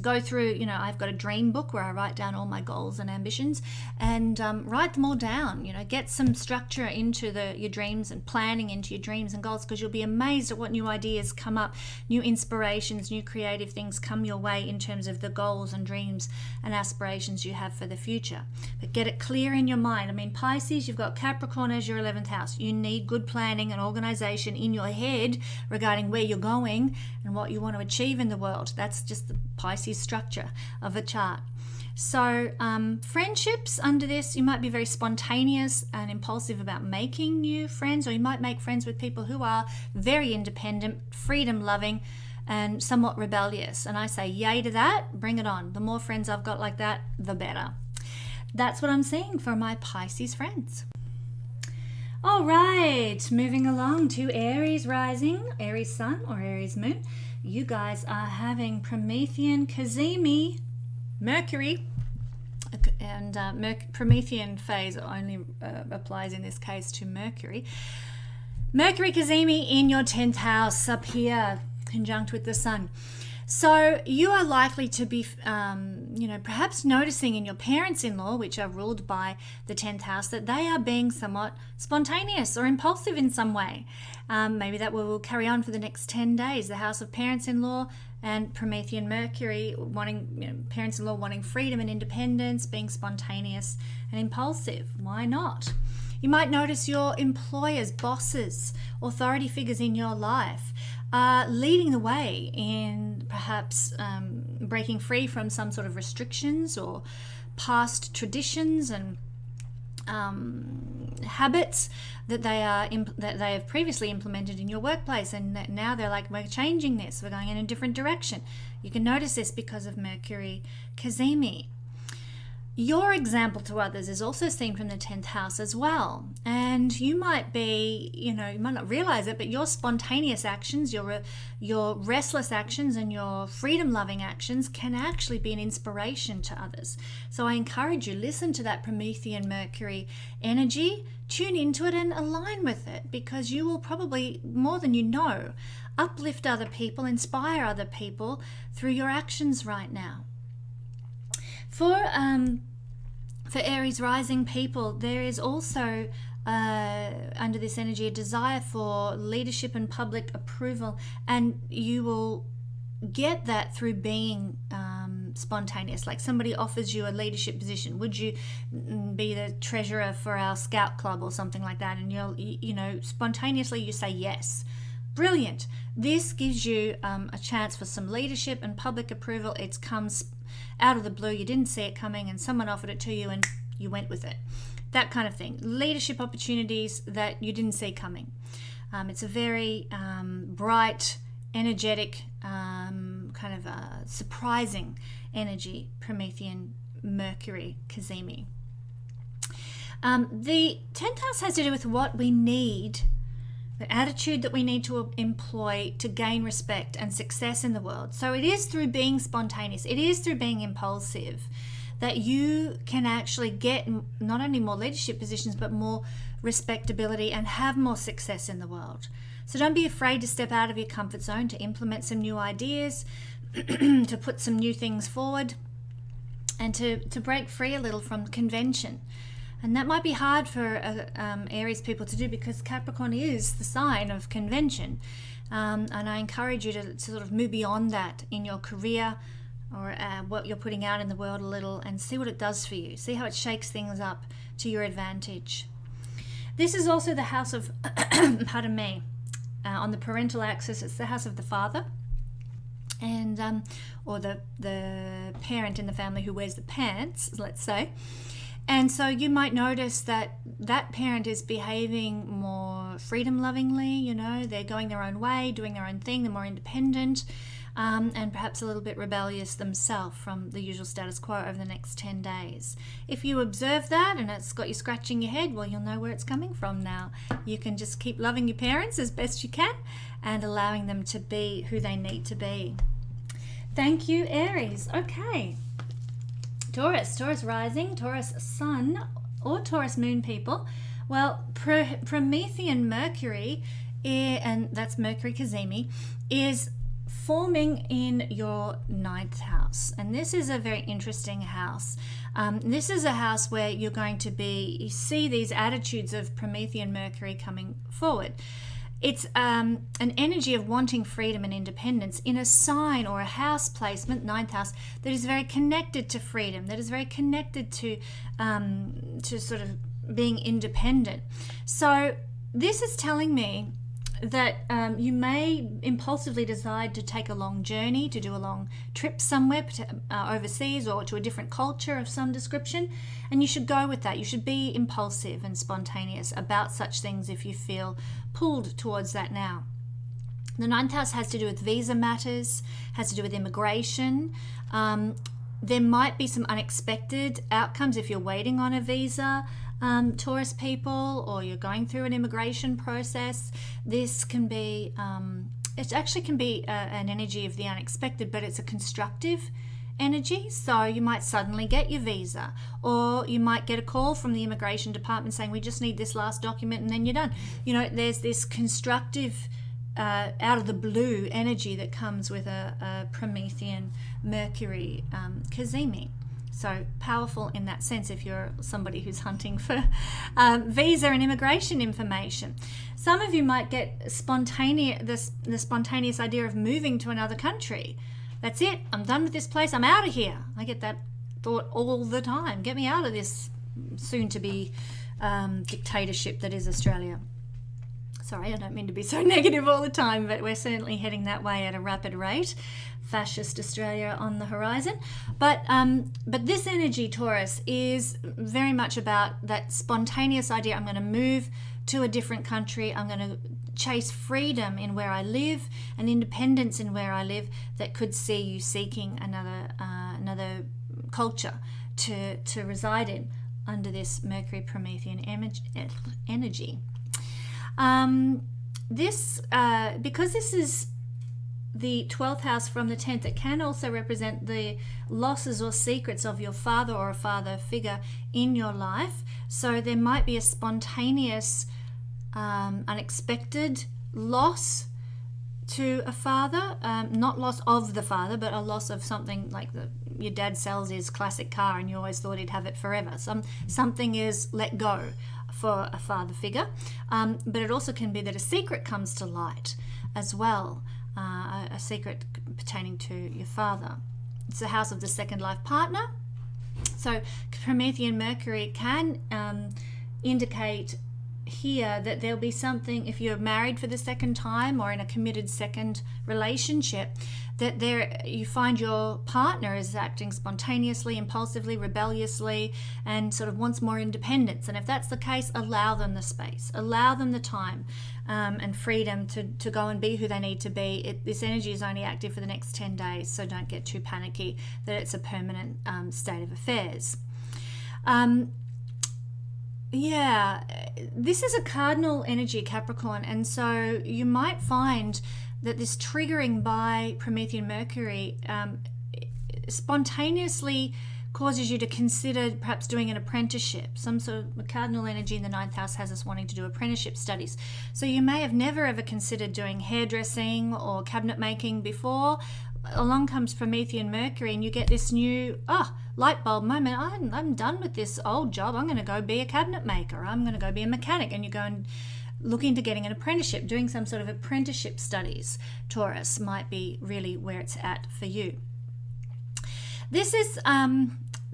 go through, I've got a dream book where I write down all my goals and ambitions and write them all down, get some structure into your dreams and planning into your dreams and goals, because you'll be amazed at what new ideas come up, new inspirations, new creative things come your way in terms of the goals and dreams and aspirations you have for the future. But get it clear in your mind. I mean, Pisces, you've got Capricorn as your 11th house. You need good planning and organization in your head regarding where you're going and what you want to achieve in the world. That's just the Pisces structure of a chart. So friendships under this, you might be very spontaneous and impulsive about making new friends, or you might make friends with people who are very independent, freedom loving, and somewhat rebellious. And I say yay to that, bring it on. The more friends I've got like that, the better. That's what I'm seeing for my Pisces friends. All right, moving along to Aries rising, Aries sun, or Aries moon. You guys are having Promethean Cazimi Mercury, and Promethean phase only applies in this case to Mercury. Mercury Cazimi in your 10th house up here, conjunct with the sun. So you are likely to be, perhaps noticing in your parents-in-law, which are ruled by the 10th house, that they are being somewhat spontaneous or impulsive in some way. Maybe that will carry on for the next 10 days. The house of parents-in-law and Promethean Mercury wanting, parents-in-law wanting freedom and independence, being spontaneous and impulsive. Why not? You might notice your employers, bosses, authority figures in your life are leading the way in perhaps breaking free from some sort of restrictions or past traditions and habits that they have previously implemented in your workplace, and that now they're like, we're changing this, we're going in a different direction. You can notice this because of Mercury Cazimi. Your example to others is also seen from the 10th house as well. And you might be, you might not realize it, but your spontaneous actions, your restless actions and your freedom-loving actions can actually be an inspiration to others. So I encourage you, listen to that Promethean Mercury energy, tune into it and align with it, because you will probably, more than you know, uplift other people, inspire other people through your actions right now. For Aries rising people, there is also under this energy a desire for leadership and public approval, and you will get that through being spontaneous. Like somebody offers you a leadership position, would you be the treasurer for our scout club or something like that, and you'll spontaneously you say yes. Brilliant. This gives you a chance for some leadership and public approval. It comes out of the blue, you didn't see it coming and someone offered it to you and you went with it. That kind of thing. Leadership opportunities that you didn't see coming. It's a very bright, energetic, kind of surprising energy, Promethean Mercury Cazimi. The 10th house has to do with what we need, the attitude that we need to employ to gain respect and success in the world. So it is through being spontaneous, it is through being impulsive that you can actually get not only more leadership positions but more respectability and have more success in the world. So don't be afraid to step out of your comfort zone, to implement some new ideas, to put some new things forward, and to break free a little from convention. And that might be hard for Aries people to do, because Capricorn is the sign of convention. And I encourage you to sort of move beyond that in your career, or what you're putting out in the world a little, and see what it does for you. See how it shakes things up to your advantage. This is also the house of, pardon me, on the parental axis, it's the house of the father, and or the parent in the family who wears the pants, let's say. And so you might notice that that parent is behaving more freedom-lovingly, you know, they're going their own way, doing their own thing, they're more independent, and perhaps a little bit rebellious themselves from the usual status quo over the next 10 days. If you observe that and it's got you scratching your head, well, you'll know where it's coming from now. You can just keep loving your parents as best you can and allowing them to be who they need to be. Thank you, Aries. Okay. Taurus rising, Taurus sun, or Taurus moon people. Well, Promethean Mercury, and that's Mercury Cazimi, is forming in your 9th house. And this is a very interesting house. This is a house where you're going to you see these attitudes of Promethean Mercury coming forward. It's an energy of wanting freedom and independence in a sign or a house placement, 9th house, that is very connected to freedom, that is very connected to sort of being independent. So this is telling me that you may impulsively decide to take a long journey, to do a long trip somewhere, overseas, or to a different culture of some description, and you should go with that. You should be impulsive and spontaneous about such things if you feel pulled towards that now. The 9th house has to do with visa matters, has to do with immigration. There might be some unexpected outcomes if you're waiting on a visa, Taurus people, or you're going through an immigration process. This can be, it actually can be an energy of the unexpected, but it's a constructive energy. So you might suddenly get your visa, or you might get a call from the immigration department saying, we just need this last document, and then you're done. You know, there's this constructive out of the blue energy that comes with a Promethean Mercury Cazimi. So powerful in that sense if you're somebody who's hunting for visa and immigration information. Some of you might get the spontaneous idea of moving to another country. That's it. I'm done with this place. I'm out of here. I get that thought all the time. Get me out of this soon-to-be dictatorship that is Australia. Sorry, I don't mean to be so negative all the time, but we're certainly heading that way at a rapid rate. Fascist Australia on the horizon. But this energy, Taurus, is very much about that spontaneous idea. I'm going to move to a different country. I'm going to chase freedom in where I live and independence in where I live that could see you seeking another culture to reside in under this Mercury Promethean energy. Because this is the 12th house from the 10th, it can also represent the losses or secrets of your father or a father figure in your life. So there might be a spontaneous, unexpected loss to a father, not loss of the father, but a loss of something like your dad sells his classic car and you always thought he'd have it forever. Something is let go for a father figure, but it also can be that a secret comes to light as well, a secret pertaining to your father. It's the house of the second life partner. So Promethean Mercury can indicate here that there'll be something, if you're married for the second time or in a committed second relationship, that there you find your partner is acting spontaneously, impulsively, rebelliously, and sort of wants more independence. And if that's the case, allow them the space, allow them the time and freedom to go and be who they need to be. This energy is only active for the next 10 days, so don't get too panicky that it's a permanent state of affairs. This is a cardinal energy, Capricorn, and so you might find that this triggering by Promethean Mercury spontaneously causes you to consider perhaps doing an apprenticeship. Some sort of cardinal energy in the 9th house has us wanting to do apprenticeship studies. So you may have never ever considered doing hairdressing or cabinet making before, along comes Promethean Mercury, and you get this new light bulb moment. I'm done with this old job. I'm going to go be a cabinet maker. I'm going to go be a mechanic. And you go and look into getting an apprenticeship, doing some sort of apprenticeship studies. Taurus might be really where it's at for you. This is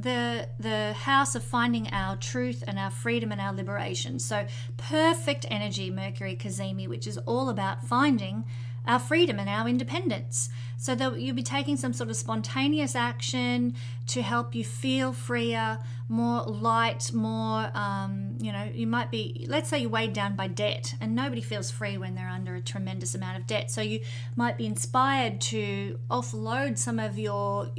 the house of finding our truth and our freedom and our liberation. So perfect energy, Mercury Cazimi, which is all about finding our freedom and our independence. So that you'll be taking some sort of spontaneous action to help you feel freer, more light, more, you might be, let's say you're weighed down by debt, and nobody feels free when they're under a tremendous amount of debt. So you might be inspired to offload some of your,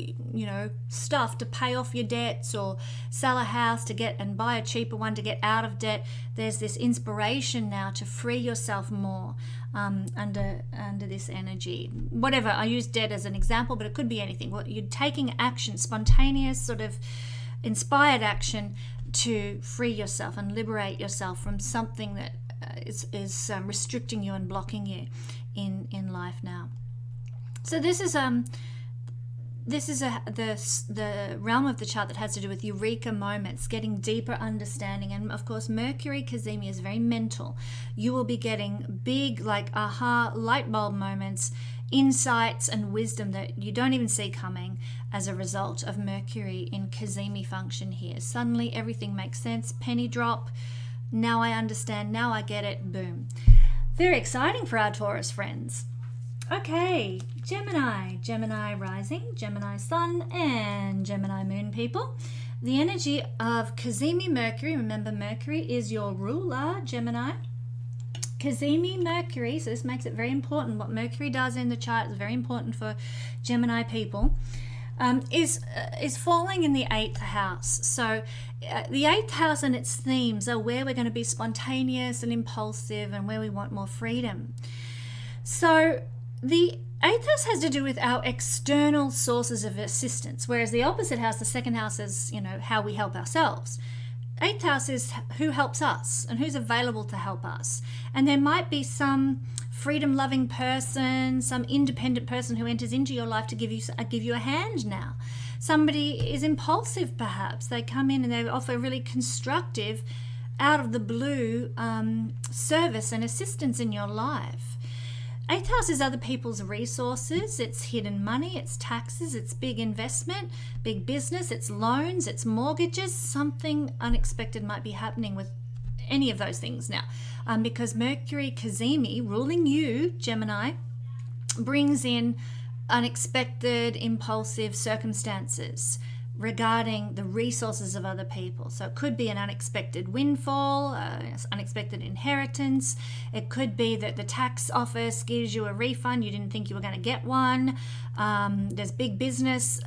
stuff to pay off your debts, or sell a house to get and buy a cheaper one to get out of debt. There's this inspiration now to free yourself more under this energy. Whatever, I use debt as an example, but it could be anything. You're taking action, spontaneous sort of inspired action to free yourself and liberate yourself from something that is restricting you and blocking you in life now. So this is the realm of the chart that has to do with eureka moments, getting deeper understanding. And of course, Mercury Cazimi is very mental. You will be getting big, like aha, light bulb moments, insights and wisdom that you don't even see coming as a result of Mercury in Cazimi function here. Suddenly everything makes sense. Penny drop. Now I understand. Now I get it. Boom. Very exciting for our Taurus friends. Okay, Gemini rising, Gemini sun, and Gemini moon people. The energy of Cazimi Mercury, remember Mercury is your ruler, Gemini. Cazimi Mercury, so this makes it very important. What Mercury does in the chart is very important for Gemini people. Is falling in the 8th house. So the 8th house and its themes are where we're going to be spontaneous and impulsive and where we want more freedom. So the 8th house has to do with our external sources of assistance, whereas the opposite house, the 2nd house, is, how we help ourselves. 8th house is who helps us and who's available to help us. And there might be some freedom-loving person, some independent person who enters into your life to give you a hand now. Somebody is impulsive, perhaps. They come in and they offer really constructive, out of the blue service and assistance in your life. 8th house is other people's resources. It's hidden money, it's taxes, it's big investment, big business, it's loans, it's mortgages. Something unexpected might be happening with any of those things now. Because Mercury Cazimi, ruling you, Gemini, brings in unexpected, impulsive circumstances regarding the resources of other people. So it could be an unexpected windfall, unexpected inheritance. It could be that the tax office gives you a refund. You didn't think you were going to get one. There's big business,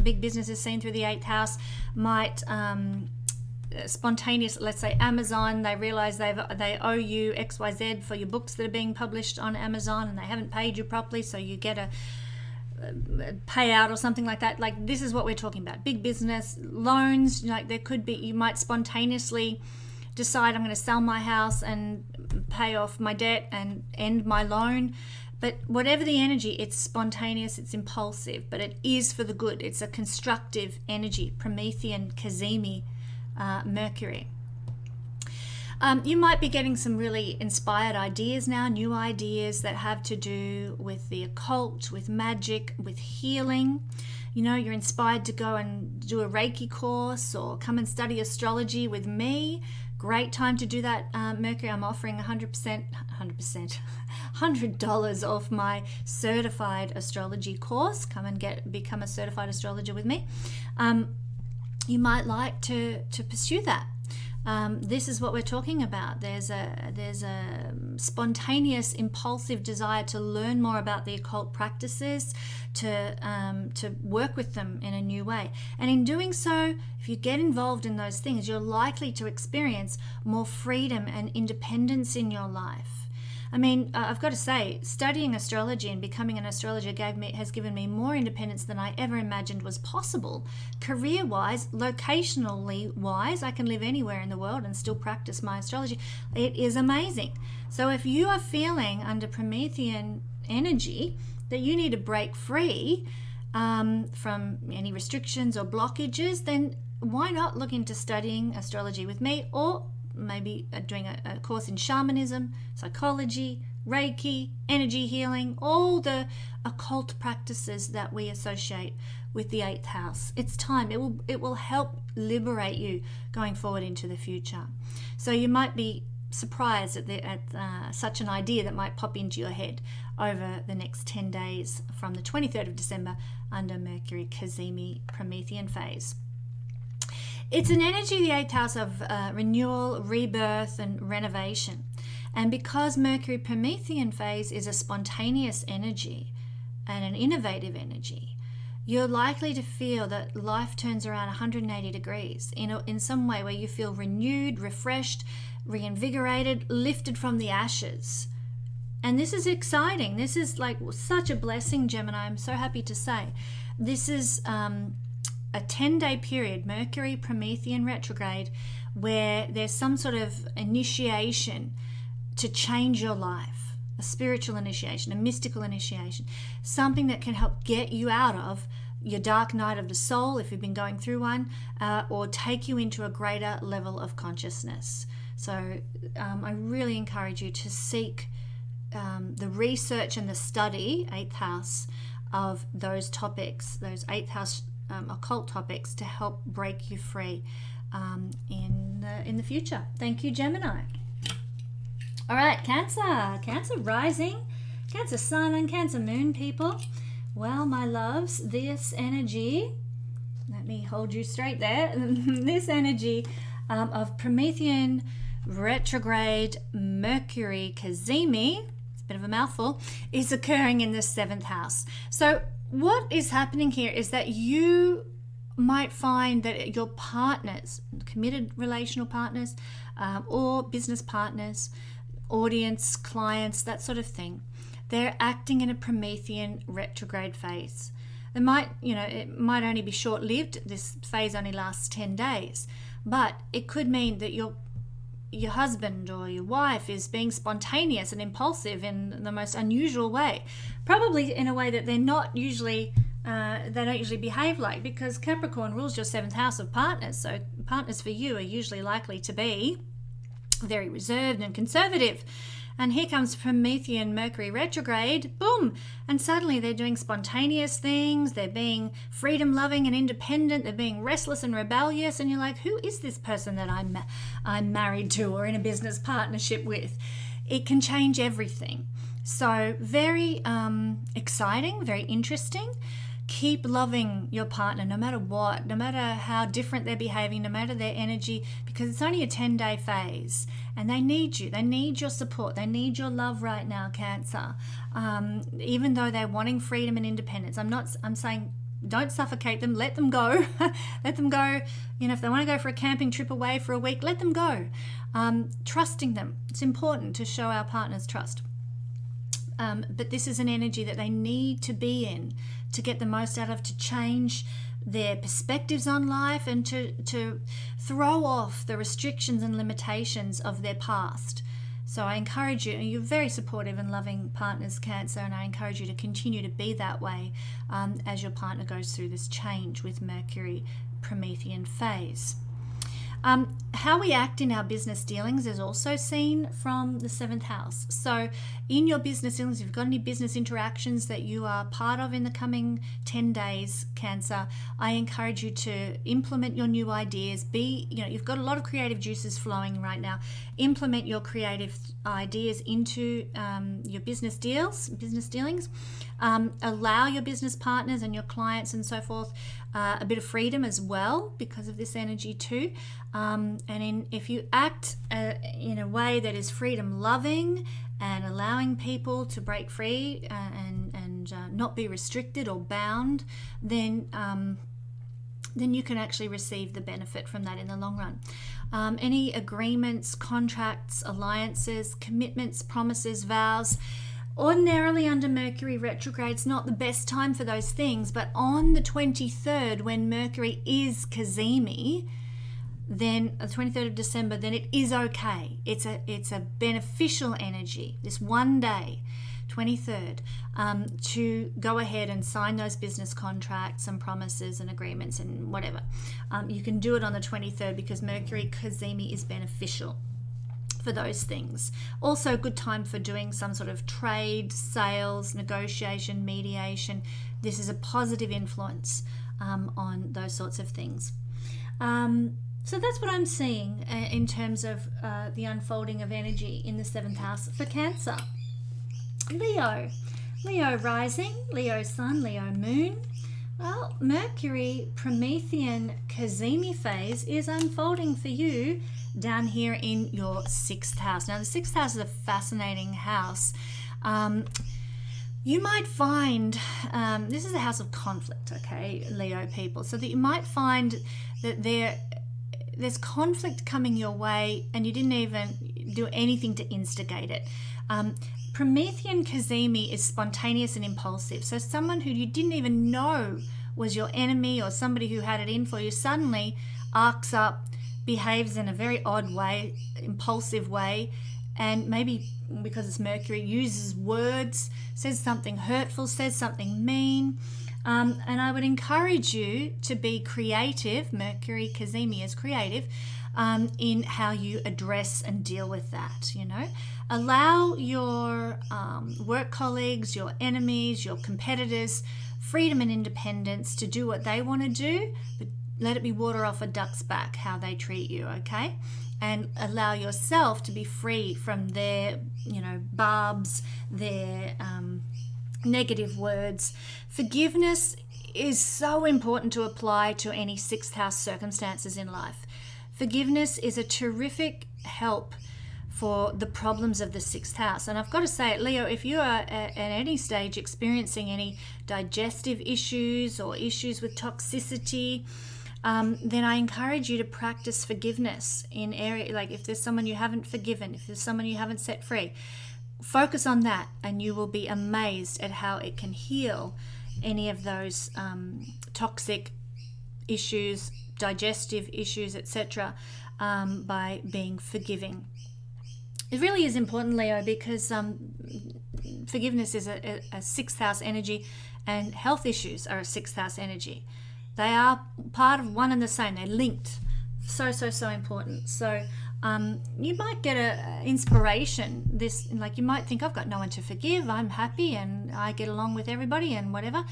big business is seen through the 8th house, might spontaneous, let's say Amazon, they realize they owe you XYZ for your books that are being published on Amazon and they haven't paid you properly, so you get a payout or something like that. Like, this is what we're talking about. Big business, loans, like there could be, you might spontaneously decide I'm going to sell my house and pay off my debt and end my loan. But whatever the energy, it's spontaneous, it's impulsive, but it is for the good. It's a constructive energy. Promethean Cazimi Mercury. You might be getting some really inspired ideas now, new ideas that have to do with the occult, with magic, with healing. You're inspired to go and do a Reiki course or come and study astrology with me. Great time to do that, Mercury. I'm offering $100 off my certified astrology course. Come and become a certified astrologer with me. You might like to pursue that. This is what we're talking about. There's a spontaneous, impulsive desire to learn more about the occult practices, to work with them in a new way. And in doing so, if you get involved in those things, you're likely to experience more freedom and independence in your life. I mean, I've got to say, studying astrology and becoming an astrologer has given me more independence than I ever imagined was possible. Career-wise, locationally-wise, I can live anywhere in the world and still practice my astrology. It is amazing. So if you are feeling under Promethean energy, that you need to break free from any restrictions or blockages, then why not look into studying astrology with me, or maybe doing a course in shamanism, psychology, Reiki, energy healing, all the occult practices that we associate with the 8th house. It's time. It will help liberate you going forward into the future. So you might be surprised at such an idea that might pop into your head over the next 10 days from the 23rd of December under Mercury Cazimi Promethean phase. It's an energy, the 8th house, of renewal, rebirth, and renovation. And because Mercury Promethean phase is a spontaneous energy and an innovative energy, you're likely to feel that life turns around 180 degrees in some way where you feel renewed, refreshed, reinvigorated, lifted from the ashes. And this is exciting. This is like such a blessing, Gemini. I'm so happy to say. This is a 10-day period, Mercury Promethean retrograde, where there's some sort of initiation to change your life, a spiritual initiation, a mystical initiation, something that can help get you out of your dark night of the soul, if you've been going through one, or take you into a greater level of consciousness. So I really encourage you to seek the research and the study, 8th house, of those topics, those 8th house occult topics, to help break you free in the future. Thank you, Gemini. All right, Cancer rising, Cancer sun, and Cancer moon, people. Well, my loves, this energy, let me hold you straight there. This energy of Promethean retrograde Mercury Cazimi, it's a bit of a mouthful, is occurring in the 7th house. So what is happening here is that you might find that your partners, committed relational partners, or business partners, audience, clients, that sort of thing, they're acting in a Promethean retrograde phase. It might only be short-lived. This phase only lasts 10 days, but it could mean that your husband or your wife is being spontaneous and impulsive in the most unusual way, probably in a way that they're not usually they don't usually behave like, because Capricorn rules your 7th house of partners. So partners for you are usually likely to be very reserved and conservative. And here comes Promethean Mercury retrograde, boom, and suddenly they're doing spontaneous things, they're being freedom-loving and independent, they're being restless and rebellious, and you're like, who is this person that I'm married to or in a business partnership with? It can change everything. So very exciting, very interesting. Keep loving your partner no matter what, no matter how different they're behaving, no matter their energy, because it's only a 10-day phase and they need you. They need your support. They need your love right now, Cancer. Even though they're wanting freedom and independence. I'm saying don't suffocate them. Let them go. Let them go. If they want to go for a camping trip away for a week, let them go. Trusting them. It's important to show our partners trust. But this is an energy that they need to be in to get the most out of, to change their perspectives on life, and to throw off the restrictions and limitations of their past. So I encourage you, and you're very supportive and loving partners, Cancer, and I encourage you to continue to be that way as your partner goes through this change with Mercury Promethean phase. How we act in our business dealings is also seen from the 7th house. So in your business dealings, if you've got any business interactions that you are part of in the coming 10 days, Cancer, I encourage you to implement your new ideas. You've got a lot of creative juices flowing right now. Implement your creative ideas into your business dealings. Allow your business partners and your clients and so forth a bit of freedom as well because of this energy too. If you act in a way that is freedom loving and allowing people to break free and not be restricted or bound, then you can actually receive the benefit from that in the long run. Any agreements, contracts, alliances, commitments, promises, vows, ordinarily under Mercury retrograde, it's not the best time for those things, but on the 23rd, when Mercury is Cazimi, then the 23rd of December, then it is okay. It's a beneficial energy. This one day, 23rd, to go ahead and sign those business contracts and promises and agreements and whatever. You can do it on the 23rd because Mercury Cazimi is beneficial for those things. Also a good time for doing some sort of trade, sales, negotiation, mediation. This is a positive influence on those sorts of things. So that's what I'm seeing in terms of the unfolding of energy in the 7th house for Cancer. Leo rising, Leo sun, Leo moon. Well, Mercury Promethean Cazimi phase is unfolding for you down here in your 6th house. Now, the 6th house is a fascinating house. You might find, this is a house of conflict, okay, Leo people, so that you might find that there's conflict coming your way and you didn't even do anything to instigate it. Promethean Cazimi is spontaneous and impulsive. So someone who you didn't even know was your enemy or somebody who had it in for you suddenly arcs up, behaves in a very odd way, impulsive way, and maybe because it's Mercury, uses words, says something hurtful, says something mean. And I would encourage you to be creative. Mercury Cazimi is creative in how you address and deal with that, you know. Allow your work colleagues, your enemies, your competitors freedom and independence to do what they want to do, but let it be water off a duck's back how they treat you, okay? And allow yourself to be free from their, you know, barbs, their negative words. Forgiveness is so important to apply to any 6th house circumstances in life. Forgiveness is a terrific help for the problems of the 6th house. And I've got to say it, Leo, if you are at any stage experiencing any digestive issues or issues with toxicity, then I encourage you to practice forgiveness in area, like if there's someone you haven't forgiven, if there's someone you haven't set free, focus on that and you will be amazed at how it can heal any of those toxic issues, digestive issues, etc., by being forgiving. It really is important, Leo, because forgiveness is a 6th house energy and health issues are a 6th house energy. They are part of one and the same. They're linked. So important. So you might get a inspiration. This, like, you might think, I've got no one to forgive. I'm happy and I get along with everybody and whatever.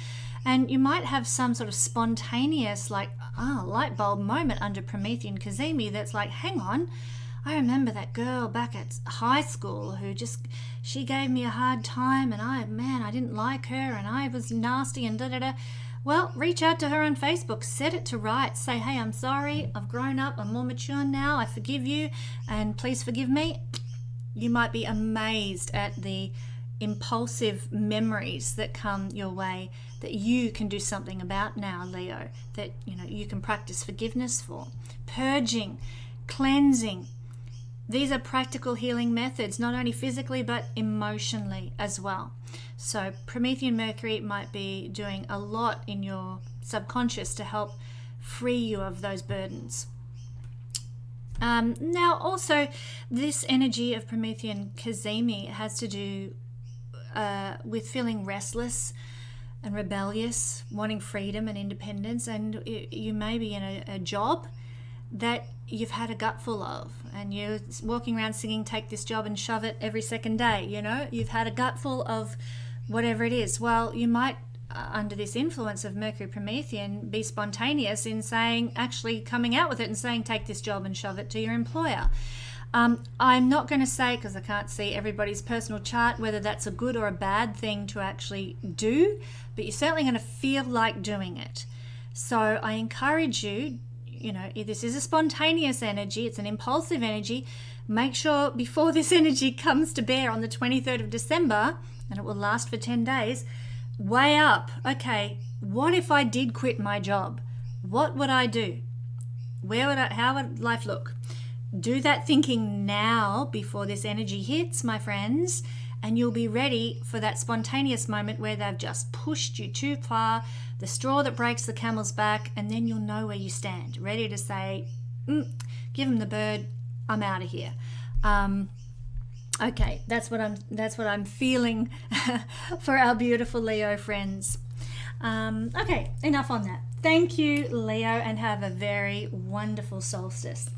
And you might have some sort of spontaneous, like, light bulb moment under Promethean Cazimi that's like, hang on, I remember that girl back at high school who she gave me a hard time and I didn't like her and I was nasty and da-da-da. Well, reach out to her on Facebook, set it to rights, say, hey, I'm sorry, I've grown up, I'm more mature now, I forgive you, and please forgive me. You might be amazed at the impulsive memories that come your way that you can do something about now, Leo, that you can practice forgiveness for. Purging, cleansing. These are practical healing methods, not only physically but emotionally as well. So Promethean Mercury might be doing a lot in your subconscious to help free you of those burdens. Now also, this energy of Promethean Cazimi has to do with feeling restless and rebellious, wanting freedom and independence, and you may be in a job that you've had a gutful of and you're walking around singing take this job and shove it every second day. You've had a gutful of whatever it is. Well, you might under this influence of Mercury Promethean be spontaneous in saying, actually coming out with it and saying take this job and shove it to your employer. I'm not going to say, because I can't see everybody's personal chart, whether that's a good or a bad thing to actually do, but you're certainly going to feel like doing it. So I encourage you, this is a spontaneous energy, it's an impulsive energy. Make sure before this energy comes to bear on the 23rd of December, and it will last for 10 days, weigh up, okay, what if I did quit my job? What would I do? How would life look? Do that thinking now before this energy hits, my friends, and you'll be ready for that spontaneous moment where they've just pushed you too far, the straw that breaks the camel's back, and then you'll know where you stand, ready to say, give them the bird, I'm out of here. Okay, that's what I'm feeling for our beautiful Leo friends. Okay, enough on that. Thank you, Leo, and have a very wonderful solstice.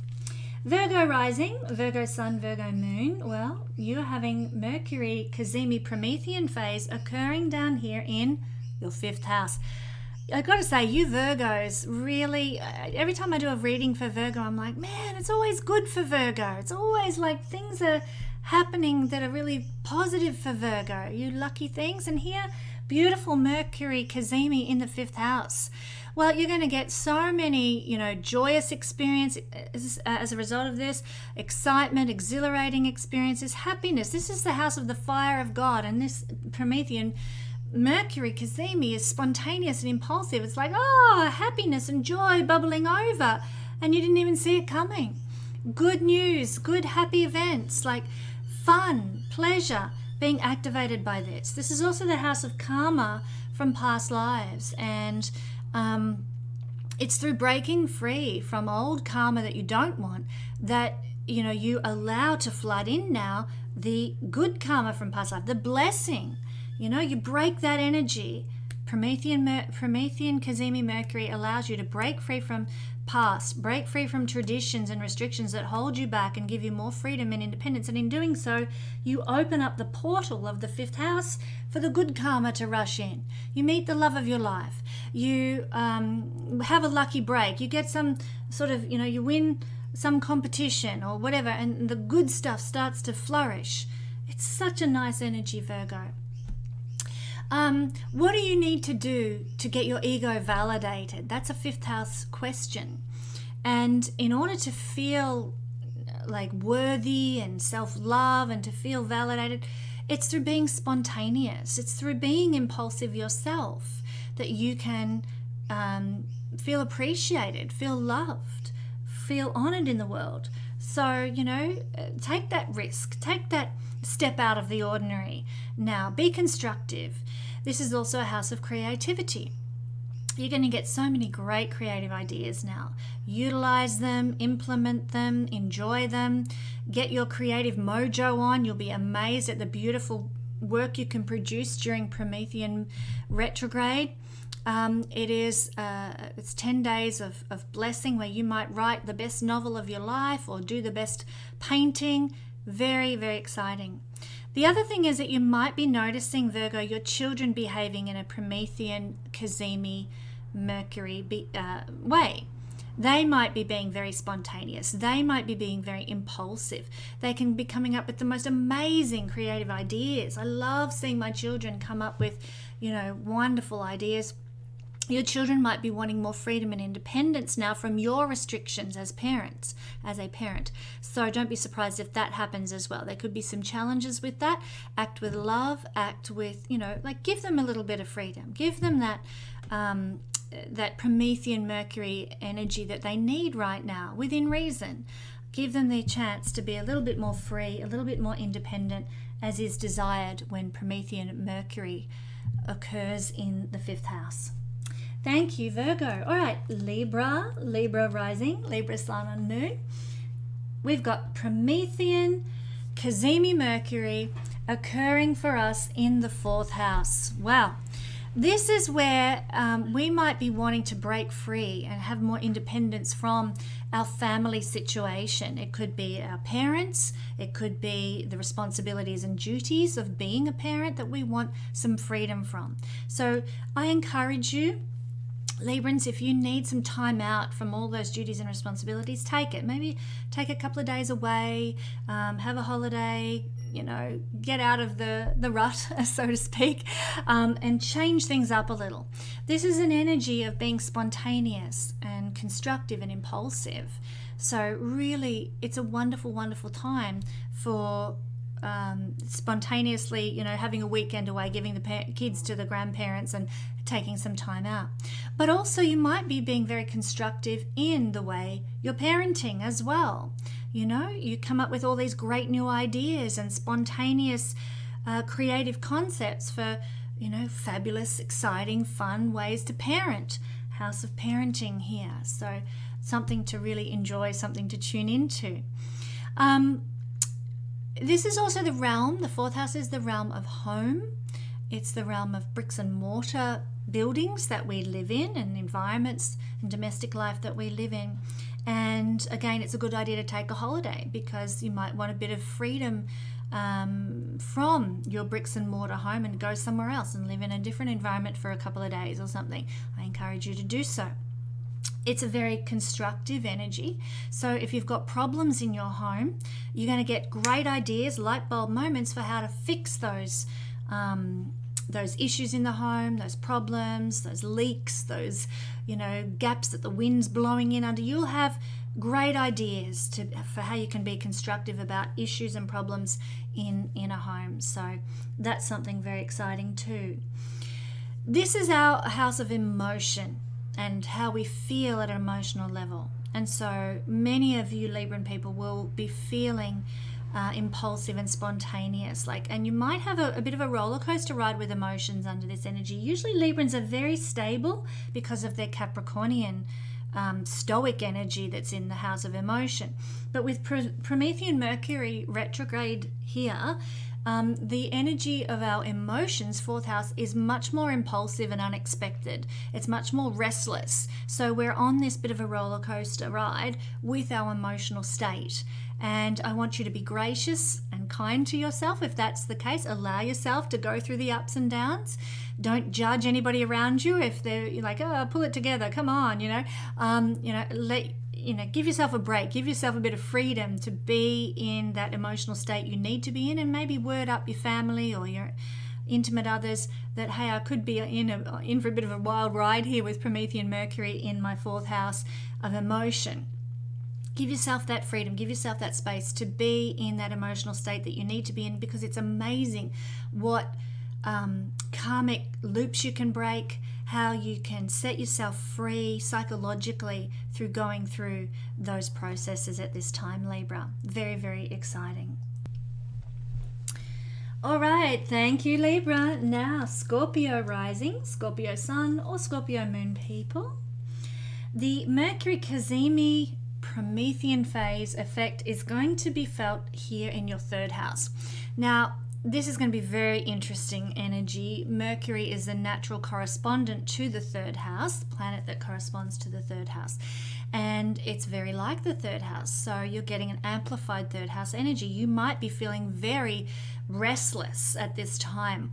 Virgo rising, Virgo sun, Virgo moon. Well, you're having Mercury Cazimi Promethean phase occurring down here in your 5th house. I got to say, you Virgos really, every time I do a reading for Virgo, I'm like, man, it's always good for Virgo. It's always like things are happening that are really positive for Virgo. You lucky things. And here, beautiful Mercury Cazimi in the 5th house. Well, you're going to get so many, joyous experiences as a result of this, excitement, exhilarating experiences, happiness. This is the house of the fire of God, and this Promethean Mercury Cazimi is spontaneous and impulsive. It's like, happiness and joy bubbling over, and you didn't even see it coming. Good news, good happy events, like fun, pleasure being activated by this. This is also the house of karma from past lives, and it's through breaking free from old karma that you don't want that you allow to flood in now the good karma from past life, the blessing. You break that energy. Promethean Cazimi Mercury allows you to break free from past, break free from traditions and restrictions that hold you back and give you more freedom and independence. And in doing so, you open up the portal of the 5th house for the good karma to rush in. You meet the love of your life. You have a lucky break. You get some sort of, you win some competition or whatever, and the good stuff starts to flourish. It's such a nice energy, Virgo. What do you need to do to get your ego validated? That's a 5th house question. And in order to feel like worthy and self-love and to feel validated, it's through being spontaneous. It's through being impulsive yourself that you can feel appreciated, feel loved, feel honored in the world. So, take that risk, take that step out of the ordinary. Now, be constructive. This is also a house of creativity. You're going to get so many great creative ideas now. Utilize them, implement them, enjoy them, get your creative mojo on. You'll be amazed at the beautiful work you can produce during Promethean retrograde. It's 10 days of blessing where you might write the best novel of your life or do the best painting. Very, very exciting. The other thing is that you might be noticing, Virgo, your children behaving in a Promethean Cazimi Mercury way. They might be being very spontaneous. They might be being very impulsive. They can be coming up with the most amazing creative ideas. I love seeing my children come up with, wonderful ideas. Your children might be wanting more freedom and independence now from your restrictions as a parent. So don't be surprised if that happens as well. There could be some challenges with that. Act with love, act with, give them a little bit of freedom. Give them that Promethean Mercury energy that they need right now, within reason. Give them the chance to be a little bit more free, a little bit more independent, as is desired when Promethean Mercury occurs in the 5th house. Thank you, Virgo. All right, Libra rising, Libra sun and moon. We've got Promethean Cazimi Mercury occurring for us in the 4th house. Wow. This is where we might be wanting to break free and have more independence from our family situation. It could be our parents. It could be the responsibilities and duties of being a parent that we want some freedom from. So I encourage you, Librans, if you need some time out from all those duties and responsibilities, take it. Maybe take a couple of days away, have a holiday, get out of the rut, so to speak, and change things up a little. This is an energy of being spontaneous and constructive and impulsive. So really, it's a wonderful, wonderful time for spontaneously, having a weekend away, giving the kids to the grandparents and taking some time out. But also you might be being very constructive in the way you're parenting as well. You come up with all these great new ideas and spontaneous creative concepts for, fabulous, exciting, fun ways to parent. House of parenting here. So something to really enjoy, something to tune into. This is also the realm, the fourth house is the realm of home. It's the realm of bricks and mortar buildings that we live in and environments and domestic life that we live in. And again, it's a good idea to take a holiday because you might want a bit of freedom from your bricks and mortar home and go somewhere else and live in a different environment for a couple of days or something. I encourage you to do so. It's a very constructive energy. So if you've got problems in your home, you're going to get great ideas, light bulb moments for how to fix those issues in the home, those problems, those leaks, those, gaps that the wind's blowing in under. You'll have great ideas for how you can be constructive about issues and problems in a home. So that's something very exciting too. This is our house of emotion and how we feel at an emotional level. And so many of you Libran people will be feeling impulsive and spontaneous, and you might have a bit of a roller coaster ride with emotions under this energy. Usually Librans are very stable because of their Capricornian stoic energy that's in the house of emotion. But with Promethean Mercury retrograde here, the energy of our emotions, fourth house, is much more impulsive and unexpected. It's much more restless. So we're on this bit of a roller coaster ride with our emotional state. And I want you to be gracious and kind to yourself. If that's the case, allow yourself to go through the ups and downs. Don't judge anybody around you if they're like, oh, pull it together, come on, give yourself a break, give yourself a bit of freedom to be in that emotional state you need to be in, and maybe word up your family or your intimate others that, hey, I could be in for a bit of a wild ride here with Promethean Mercury in my fourth house of emotion. Give yourself that freedom, give yourself that space to be in that emotional state that you need to be in, because it's amazing what karmic loops you can break, how you can set yourself free psychologically through going through those processes at this time, Libra. Very, very exciting. All right, thank you, Libra. Now, Scorpio rising, Scorpio sun, or Scorpio moon people. The Mercury Cazimi Promethean phase effect is going to be felt here in your third house. Now, this is going to be very interesting energy. Mercury is the natural correspondent to the third house, the planet that corresponds to the third house. And it's very like the third house. So you're getting an amplified third house energy. You might be feeling very restless at this time.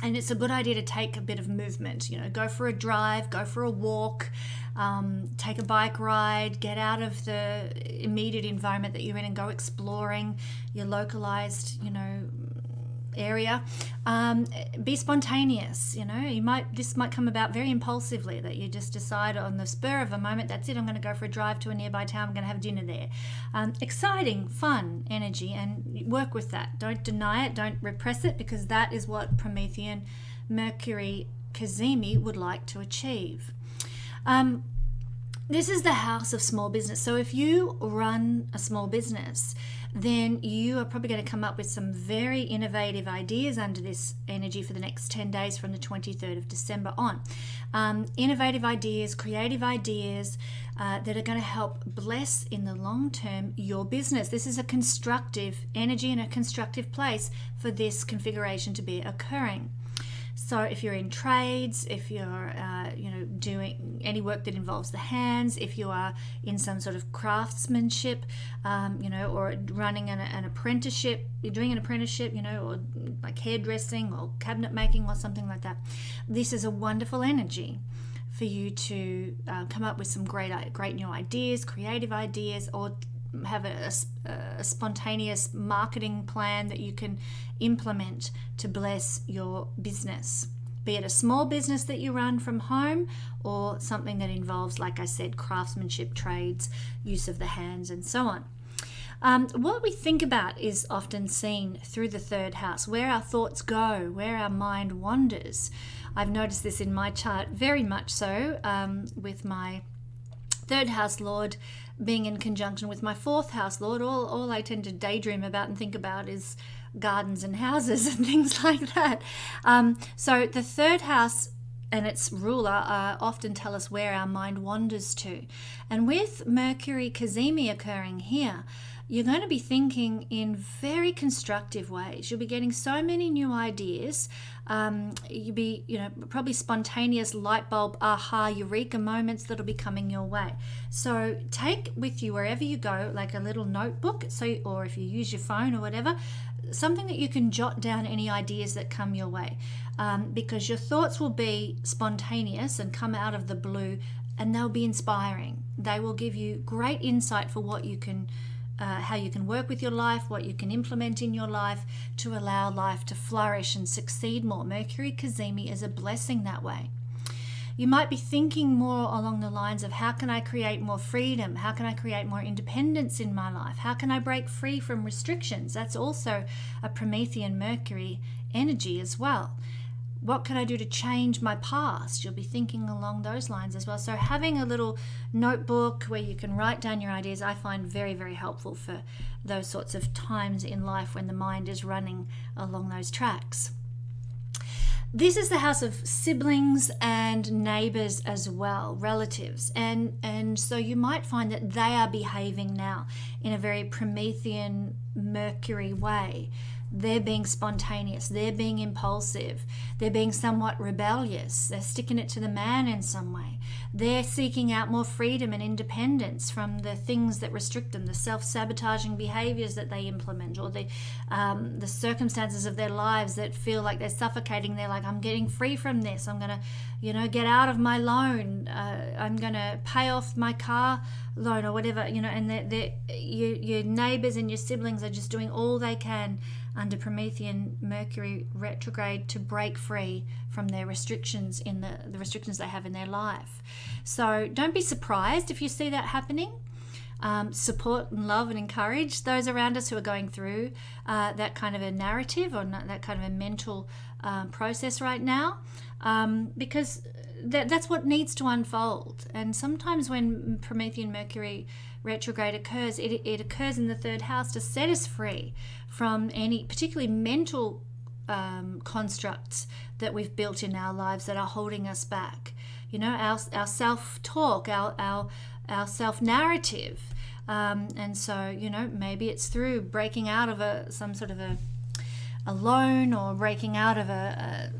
And it's a good idea to take a bit of movement, go for a drive, go for a walk, take a bike ride, get out of the immediate environment that you're in and go exploring your localized, area. Be spontaneous, this might come about very impulsively, that you just decide on the spur of a moment, that's it, I'm going to go for a drive to a nearby town, I'm going to have dinner there. Exciting, fun energy, and work with that. Don't deny it, don't repress it, because that is what Promethean Mercury Cazimi would like to achieve. This is the house of small business. So if you run a small business, then you are probably going to come up with some very innovative ideas under this energy for the next 10 days from the 23rd of December on. Innovative ideas, creative ideas that are going to help bless in the long term your business. This is a constructive energy and a constructive place for this configuration to be occurring. So if you're in trades, if you're doing any work that involves the hands, if you are in some sort of craftsmanship, or running an apprenticeship, you're doing an apprenticeship, or like hairdressing or cabinet making or something like that, this is a wonderful energy for you to come up with some great new ideas, creative ideas, or have a spontaneous marketing plan that you can implement to bless your business, be it a small business that you run from home or something that involves, like I said, craftsmanship, trades, use of the hands, and so on. What we think about is often seen through the third house, where our thoughts go, where our mind wanders. I've noticed this in my chart very much so, with my third house lord being in conjunction with my fourth house lord. All I tend to daydream about and think about is gardens and houses and things like that. So the third house and its ruler often tell us where our mind wanders to. And with Mercury Cazimi occurring here, you're going to be thinking in very constructive ways. You'll be getting so many new ideas. You'll be, probably spontaneous light bulb, aha, eureka moments that'll be coming your way. So take with you wherever you go, like a little notebook, or if you use your phone or whatever, something that you can jot down any ideas that come your way, because your thoughts will be spontaneous and come out of the blue, and they'll be inspiring. They will give you great insight for what you can how you can work with your life, what you can implement in your life to allow life to flourish and succeed more. Mercury Cazimi is a blessing that way. You might be thinking more along the lines of, how can I create more freedom? How can I create more independence in my life? How can I break free from restrictions? That's also a Promethean Mercury energy as well. What can I do to change my past? You'll be thinking along those lines as well. So having a little notebook where you can write down your ideas, I find very, very helpful for those sorts of times in life when the mind is running along those tracks. This is the house of siblings and neighbors as well, relatives. And so you might find that they are behaving now in a very Promethean Mercury way. They're being spontaneous, they're being impulsive, they're being somewhat rebellious, they're sticking it to the man in some way. They're seeking out more freedom and independence from the things that restrict them, the self-sabotaging behaviors that they implement, or the circumstances of their lives that feel like they're suffocating. They're like, I'm getting free from this, I'm going to, get out of my loan, I'm going to pay off my car loan or whatever, and your neighbors and your siblings are just doing all they can under Promethean Mercury retrograde to break free from their restrictions in the restrictions they have in their life. So don't be surprised if you see that happening. Support and love and encourage those around us who are going through that kind of a narrative or that kind of a mental process right now, because that's what needs to unfold. And sometimes when Promethean Mercury retrograde occurs, it occurs in the third house to set us free from any particularly mental constructs that we've built in our lives that are holding us back. Our self-talk, our self-narrative. And so, maybe it's through breaking out of some sort of a loan, or breaking out of a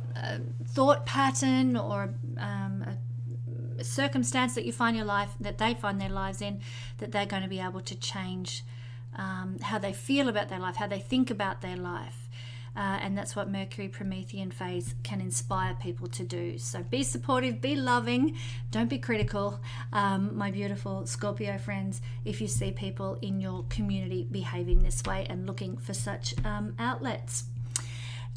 thought pattern, or a circumstance that you find that they find their lives in, that they're going to be able to change how they feel about their life, how they think about their life. And that's what Mercury Promethean phase can inspire people to do. So be supportive, be loving, don't be critical, my beautiful Scorpio friends, if you see people in your community behaving this way and looking for such outlets.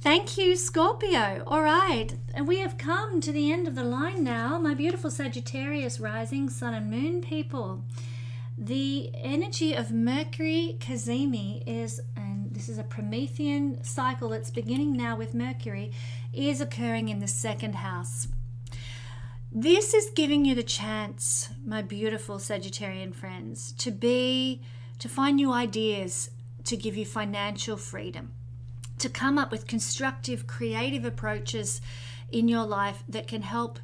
Thank you, Scorpio. All right, and we have come to the end of the line now, my beautiful Sagittarius rising, sun and moon people. The energy of Mercury Cazimi is, and this is a Promethean cycle that's beginning now with Mercury, is occurring in the second house. This is giving you the chance, my beautiful Sagittarian friends, to find new ideas, to give you financial freedom, to come up with constructive, creative approaches in your life that can help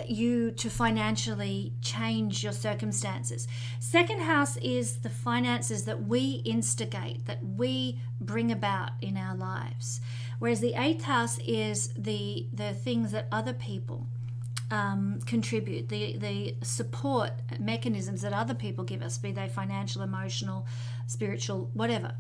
you to financially change your circumstances. Second house is the finances that we instigate, that we bring about in our lives. Whereas the eighth house is the things that other people contribute, the support mechanisms that other people give us, be they financial, emotional, spiritual, whatever.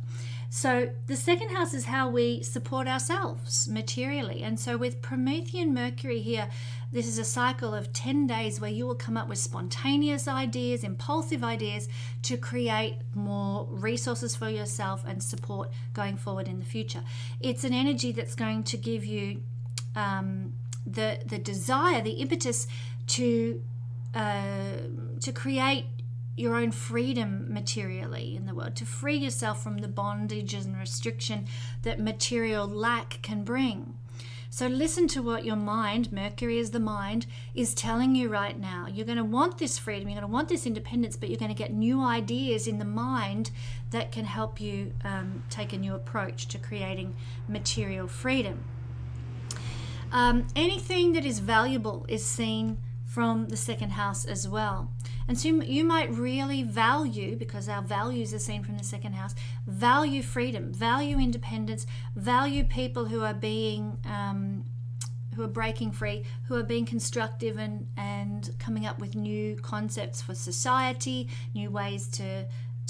So the second house is how we support ourselves materially. And so with Promethean Mercury here, this is a cycle of 10 days where you will come up with spontaneous ideas, impulsive ideas to create more resources for yourself and support going forward in the future. It's an energy that's going to give you the desire, the impetus to create your own freedom materially in the world, to free yourself from the bondages and restriction that material lack can bring. So listen to what your mind, Mercury is the mind, is telling you right now. You're going to want this freedom, you're going to want this independence, but you're going to get new ideas in the mind that can help you take a new approach to creating material freedom. Anything that is valuable is seen from the second house as well. And so you might really value, because our values are seen from the second house, value freedom, value independence, value people who are being who are breaking free, who are being constructive and coming up with new concepts for society, new ways to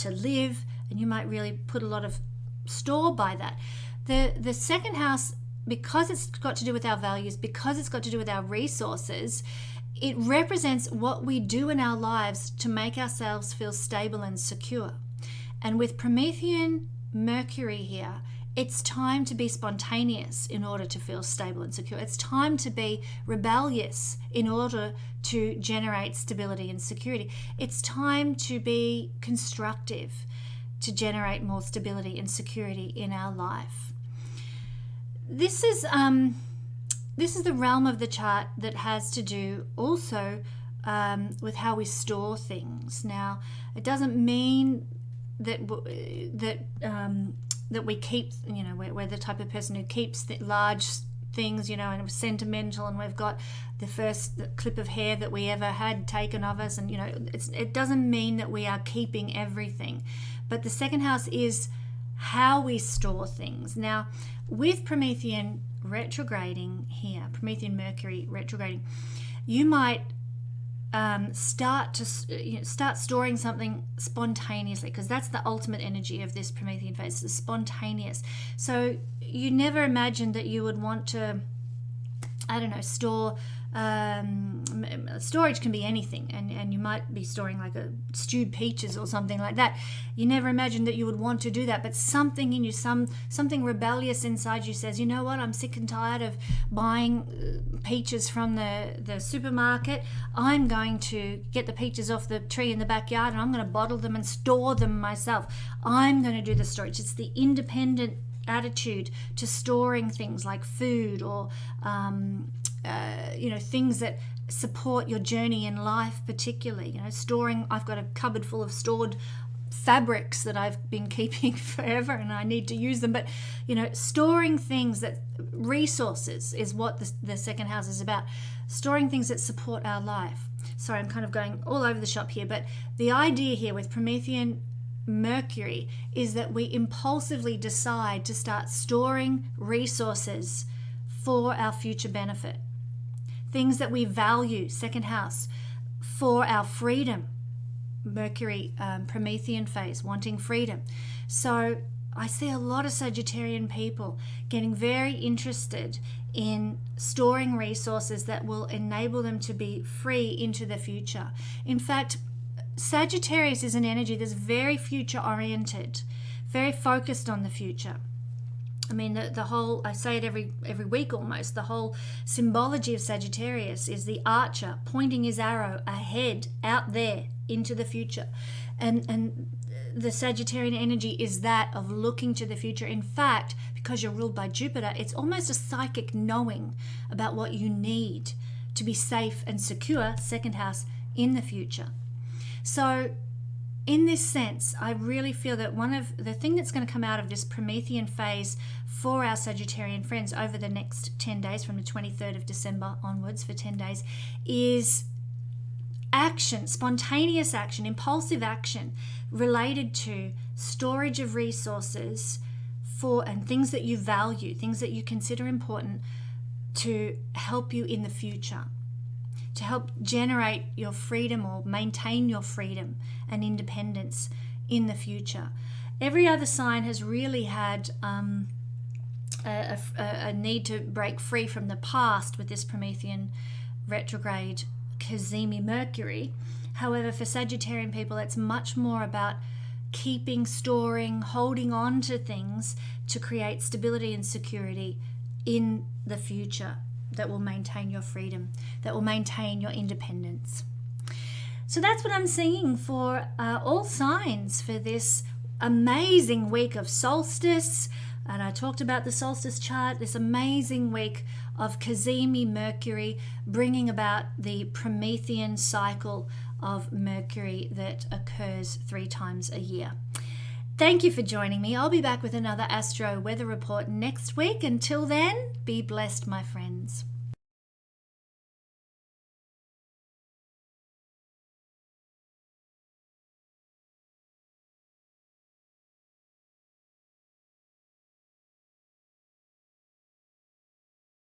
live, and you might really put a lot of store by that. The second house, because it's got to do with our values, because it's got to do with our resources, it represents what we do in our lives to make ourselves feel stable and secure. And with Promethean Mercury here, it's time to be spontaneous in order to feel stable and secure. It's time to be rebellious in order to generate stability and security. It's time to be constructive to generate more stability and security in our life. This is the realm of the chart that has to do also with how we store things. Now, it doesn't mean that we keep, we're the type of person who keeps large things, and we're sentimental, and we've got the first clip of hair that we ever had taken of us, and it doesn't mean that we are keeping everything, but the second house is how we store things. Now, with Promethean retrograding here, Promethean Mercury retrograding, you might start storing something spontaneously, because that's the ultimate energy of this Promethean phase, is spontaneous. So you never imagined that you would want to, store. Storage can be anything, and you might be storing like a stewed peaches or something like that. You never imagined that you would want to do that, but something in you, something rebellious inside you says, you know what, I'm sick and tired of buying peaches from the supermarket. I'm going to get the peaches off the tree in the backyard, and I'm going to bottle them and store them myself. I'm going to do the storage. It's the independent attitude to storing things like food or things that support your journey in life, particularly storing. I've got a cupboard full of stored fabrics that I've been keeping forever and I need to use them, but storing things, that resources is what the second house is about. Storing things that support our life. Sorry, I'm kind of going all over the shop here, but the idea here with Promethean Mercury is that we impulsively decide to start storing resources for our future benefit. Things that we value, second house, for our freedom. Mercury, Promethean phase, wanting freedom. So I see a lot of Sagittarian people getting very interested in storing resources that will enable them to be free into the future. In fact, Sagittarius is an energy that's very future oriented, very focused on the future. I mean, the whole, I say it every week almost, the whole symbology of Sagittarius is the archer pointing his arrow ahead, out there, into the future. And the Sagittarian energy is that of looking to the future. In fact, because you're ruled by Jupiter, it's almost a psychic knowing about what you need to be safe and secure, second house, in the future. So in this sense, I really feel that one of the thing that's going to come out of this Promethean phase for our Sagittarian friends over the next 10 days, from the 23rd of December onwards for 10 days, is action, spontaneous action, impulsive action related to storage of resources and things that you value, things that you consider important to help you in the future, to help generate your freedom or maintain your freedom and independence in the future. Every other sign has really had a need to break free from the past with this Promethean retrograde Cazimi Mercury. However, for Sagittarian people, it's much more about keeping, storing, holding on to things to create stability and security in the future that will maintain your freedom, that will maintain your independence. So that's what I'm seeing for all signs for this amazing week of solstice. And I talked about the solstice chart, this amazing week of Cazimi Mercury bringing about the Promethean cycle of Mercury that occurs 3 times a year. Thank you for joining me. I'll be back with another Astro Weather Report next week. Until then, be blessed, my friends.